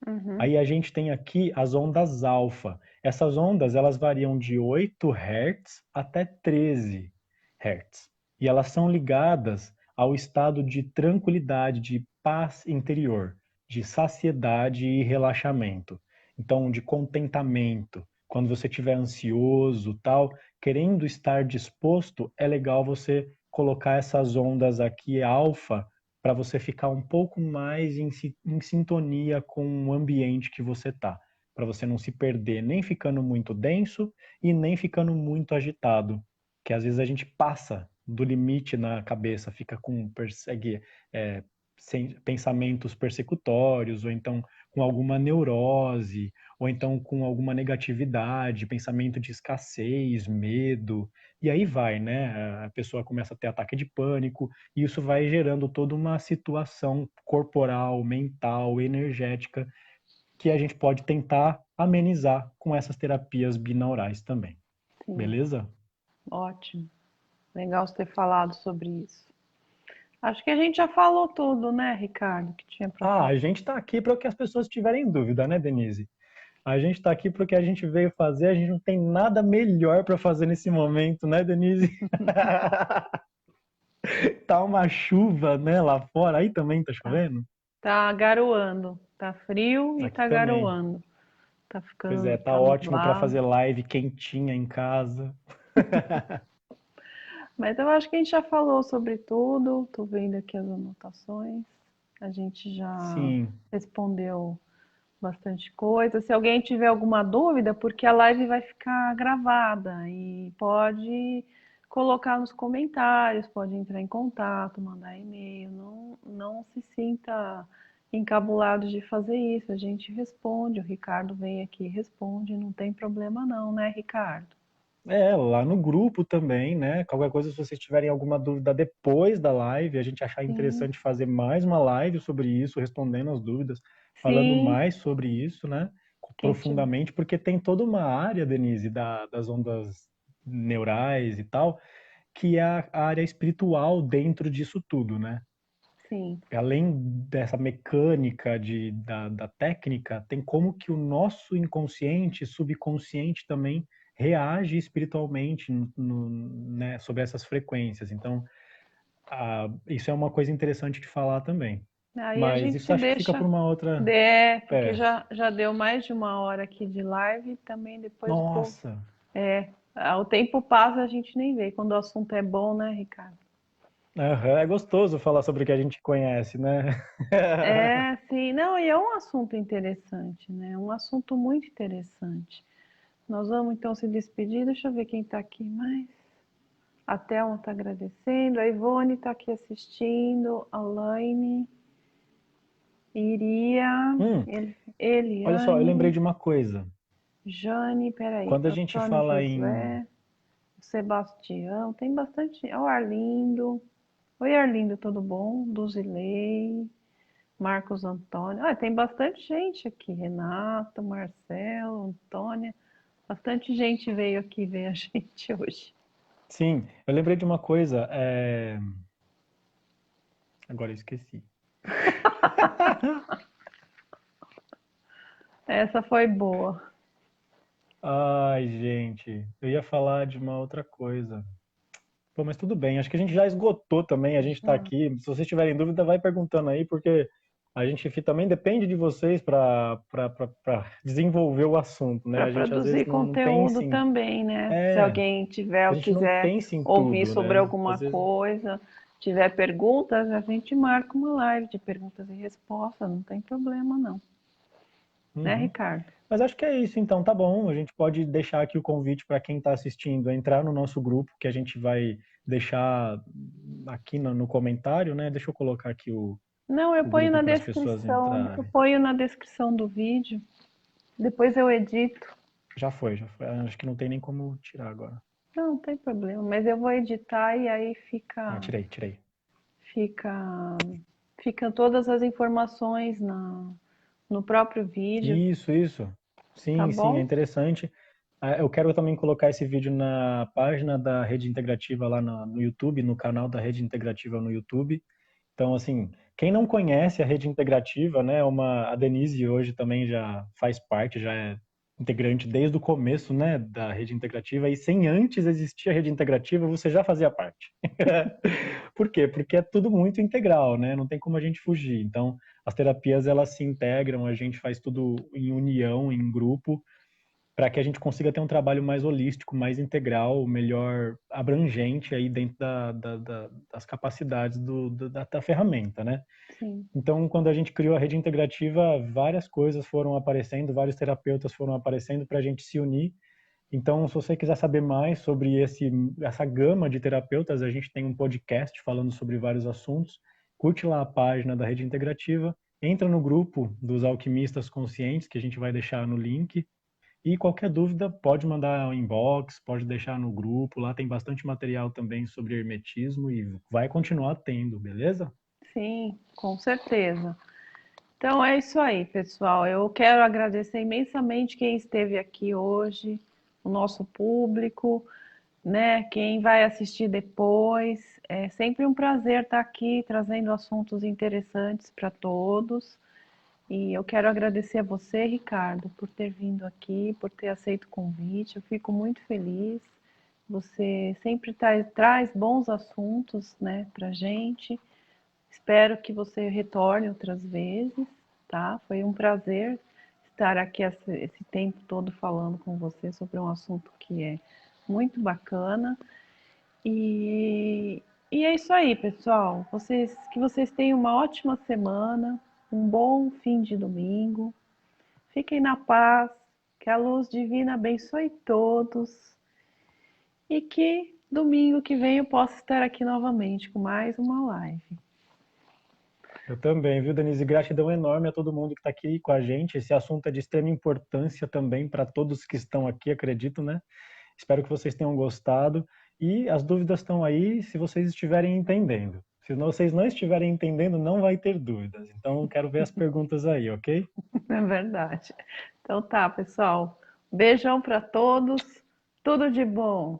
Uhum. Aí a gente tem aqui as ondas alfa. Essas ondas, elas variam de 8 Hz até 13 Hz. E elas são ligadas ao estado de tranquilidade, de paz interior, de saciedade e relaxamento. Então, de contentamento. Quando você estiver ansioso, tal, querendo estar disposto, é legal você colocar essas ondas aqui alfa para você ficar um pouco mais em sintonia com o ambiente que você tá, para você não se perder nem ficando muito denso e nem ficando muito agitado, que às vezes a gente passa do limite na cabeça, fica com persegue pensamentos persecutórios ou então com alguma neurose ou então com alguma negatividade, pensamento de escassez, medo, e aí vai, né? A pessoa começa a ter ataque de pânico, e isso vai gerando toda uma situação corporal, mental, energética, que a gente pode tentar amenizar com essas terapias binaurais também. Sim, Beleza? ótimo. Legal você ter falado sobre isso. Acho que a gente já falou tudo, né, Ricardo, que tinha para Ah, falar. a gente está aqui para o que as pessoas tiverem dúvida, né, Denise? A gente está aqui porque a gente veio fazer, a gente não tem nada melhor para fazer nesse momento, né, Denise? Tá uma chuva, né, lá fora. Aí também tá Tá, chovendo? tá garoando. Tá frio e Aqui tá também. garoando. Pois é, tá Tá ótimo para nublado. fazer live quentinha em casa. Mas eu acho que a gente já falou sobre tudo. Tô vendo aqui as anotações. A gente já Sim. respondeu bastante coisa. Se alguém tiver alguma dúvida, porque a live vai ficar gravada e pode colocar nos comentários, pode entrar em contato, mandar e-mail. Não se sinta encabulado de fazer isso. A gente responde. O Ricardo vem aqui e responde. Não tem problema não, né, Ricardo? Lá no grupo também, né? Qualquer coisa, se vocês tiverem alguma dúvida depois da live, a gente achar Sim, interessante fazer mais uma live sobre isso, respondendo as dúvidas, falando sim. mais sobre isso, né? Quem tiver. Profundamente, porque tem toda uma área, Denise, das ondas neurais e tal, que é a área espiritual dentro disso tudo, né? Sim, Além dessa mecânica da técnica, tem como que o nosso inconsciente, subconsciente também reage espiritualmente né, sobre essas frequências. Então, isso é uma coisa interessante de falar também. aí a Mas isso gente acho que fica deixa. para uma outra. Porque É, já deu mais de uma hora aqui de live, também depois o povo. nossa, É, o tempo passa, a gente nem vê. Quando o assunto é bom, né, Ricardo? aham, é gostoso falar sobre o que a gente conhece, né? É, sim, não, e é um assunto interessante, né? Um assunto muito interessante. Nós vamos então se despedir. Deixa eu ver quem está aqui mais. A Thelma está agradecendo, a Ivone está aqui assistindo, a Laine, Iria, Hum, olha só, eu lembrei Eliane, de uma coisa. Jane, peraí, Quando a gente Antônio fala em. Josué, Sebastião, tem bastante. Ó, o Arlindo. Oi, Arlindo, tudo bom? Duzilei, Marcos Antônio. Ah, tem bastante gente aqui. Renato, Marcelo, Antônia. Bastante gente veio aqui ver a gente hoje. Sim, eu lembrei de uma coisa. Agora eu esqueci. Essa foi boa. Ai, gente, eu ia falar de uma outra coisa. Pô, mas tudo bem, acho que a gente já esgotou também, a gente tá Já. aqui. Se vocês tiverem dúvida, vai perguntando aí, porque a gente também depende de vocês para desenvolver o assunto, né? Para A gente às produzir vezes não pensa conteúdo em, também, né? Se é, alguém tiver a ou gente não quiser pensa em ouvir tudo, sobre né? alguma Às vezes, coisa, tiver perguntas, a gente marca uma live de perguntas e respostas, não tem problema não, né, uhum. Ricardo? Mas acho que é isso, então tá bom. A gente pode deixar aqui o convite para quem está assistindo entrar no nosso grupo, que a gente vai deixar aqui no comentário, né? Deixa eu colocar aqui Não, o grupo para as pessoas eu entrarem. ponho na descrição do vídeo, depois eu edito. Já foi, já foi. Acho que não tem nem como tirar agora. Não, não tem problema, mas eu vou editar e aí Ah, tirei. fica, ficam todas as informações no próprio vídeo, Isso. tá Sim, é bom? interessante. Eu quero também colocar esse vídeo na página da Rede Integrativa lá no YouTube, no canal da Rede Integrativa no YouTube. Então, assim, quem não conhece a Rede Integrativa, né, a Denise hoje também já faz parte, já é integrante desde o começo, né, da Rede Integrativa, e sem antes existir a Rede Integrativa, você já fazia parte. Por quê? Porque é tudo muito integral, né? Não tem como a gente fugir. Então, as terapias elas se integram, a gente faz tudo em união, em grupo, para que a gente consiga ter um trabalho mais holístico, mais integral, melhor abrangente aí dentro das capacidades da ferramenta, né? Sim. Então, quando a gente criou a rede integrativa, várias coisas foram aparecendo, vários terapeutas foram aparecendo para a gente se unir. Então, se você quiser saber mais sobre essa gama de terapeutas, a gente tem um podcast falando sobre vários assuntos. Curte lá a página da Rede Integrativa, entra no grupo dos alquimistas conscientes, que a gente vai deixar no link. E qualquer dúvida, pode mandar um inbox, pode deixar no grupo. Lá tem bastante material também sobre hermetismo e vai continuar tendo, beleza? Sim, com certeza. Então é isso aí, pessoal. Eu quero agradecer imensamente quem esteve aqui hoje, o nosso público, né? Quem vai assistir depois. É sempre um prazer estar aqui trazendo assuntos interessantes para todos. E eu quero agradecer a você, Ricardo, por ter vindo aqui, por ter aceito o convite. Eu fico muito feliz. Você sempre traz bons assuntos, né, para gente. Espero que você retorne outras vezes, tá? Foi um prazer estar aqui esse tempo todo falando com você sobre um assunto que é muito bacana. E, e é isso aí, pessoal. Que vocês tenham uma ótima semana, um bom fim de domingo. Fiquem na paz, que a luz divina abençoe todos e que domingo que vem eu possa estar aqui novamente com mais uma live. Eu também, viu, Denise? Gratidão enorme a todo mundo que está aqui com a gente. Esse assunto é de extrema importância também para todos que estão aqui, acredito, né? Espero que vocês tenham gostado. E as dúvidas estão aí se vocês estiverem entendendo. Se vocês não estiverem entendendo, não vai ter dúvidas. Então, quero ver as perguntas aí, ok? É verdade. Então tá, pessoal. Beijão para todos. Tudo de bom.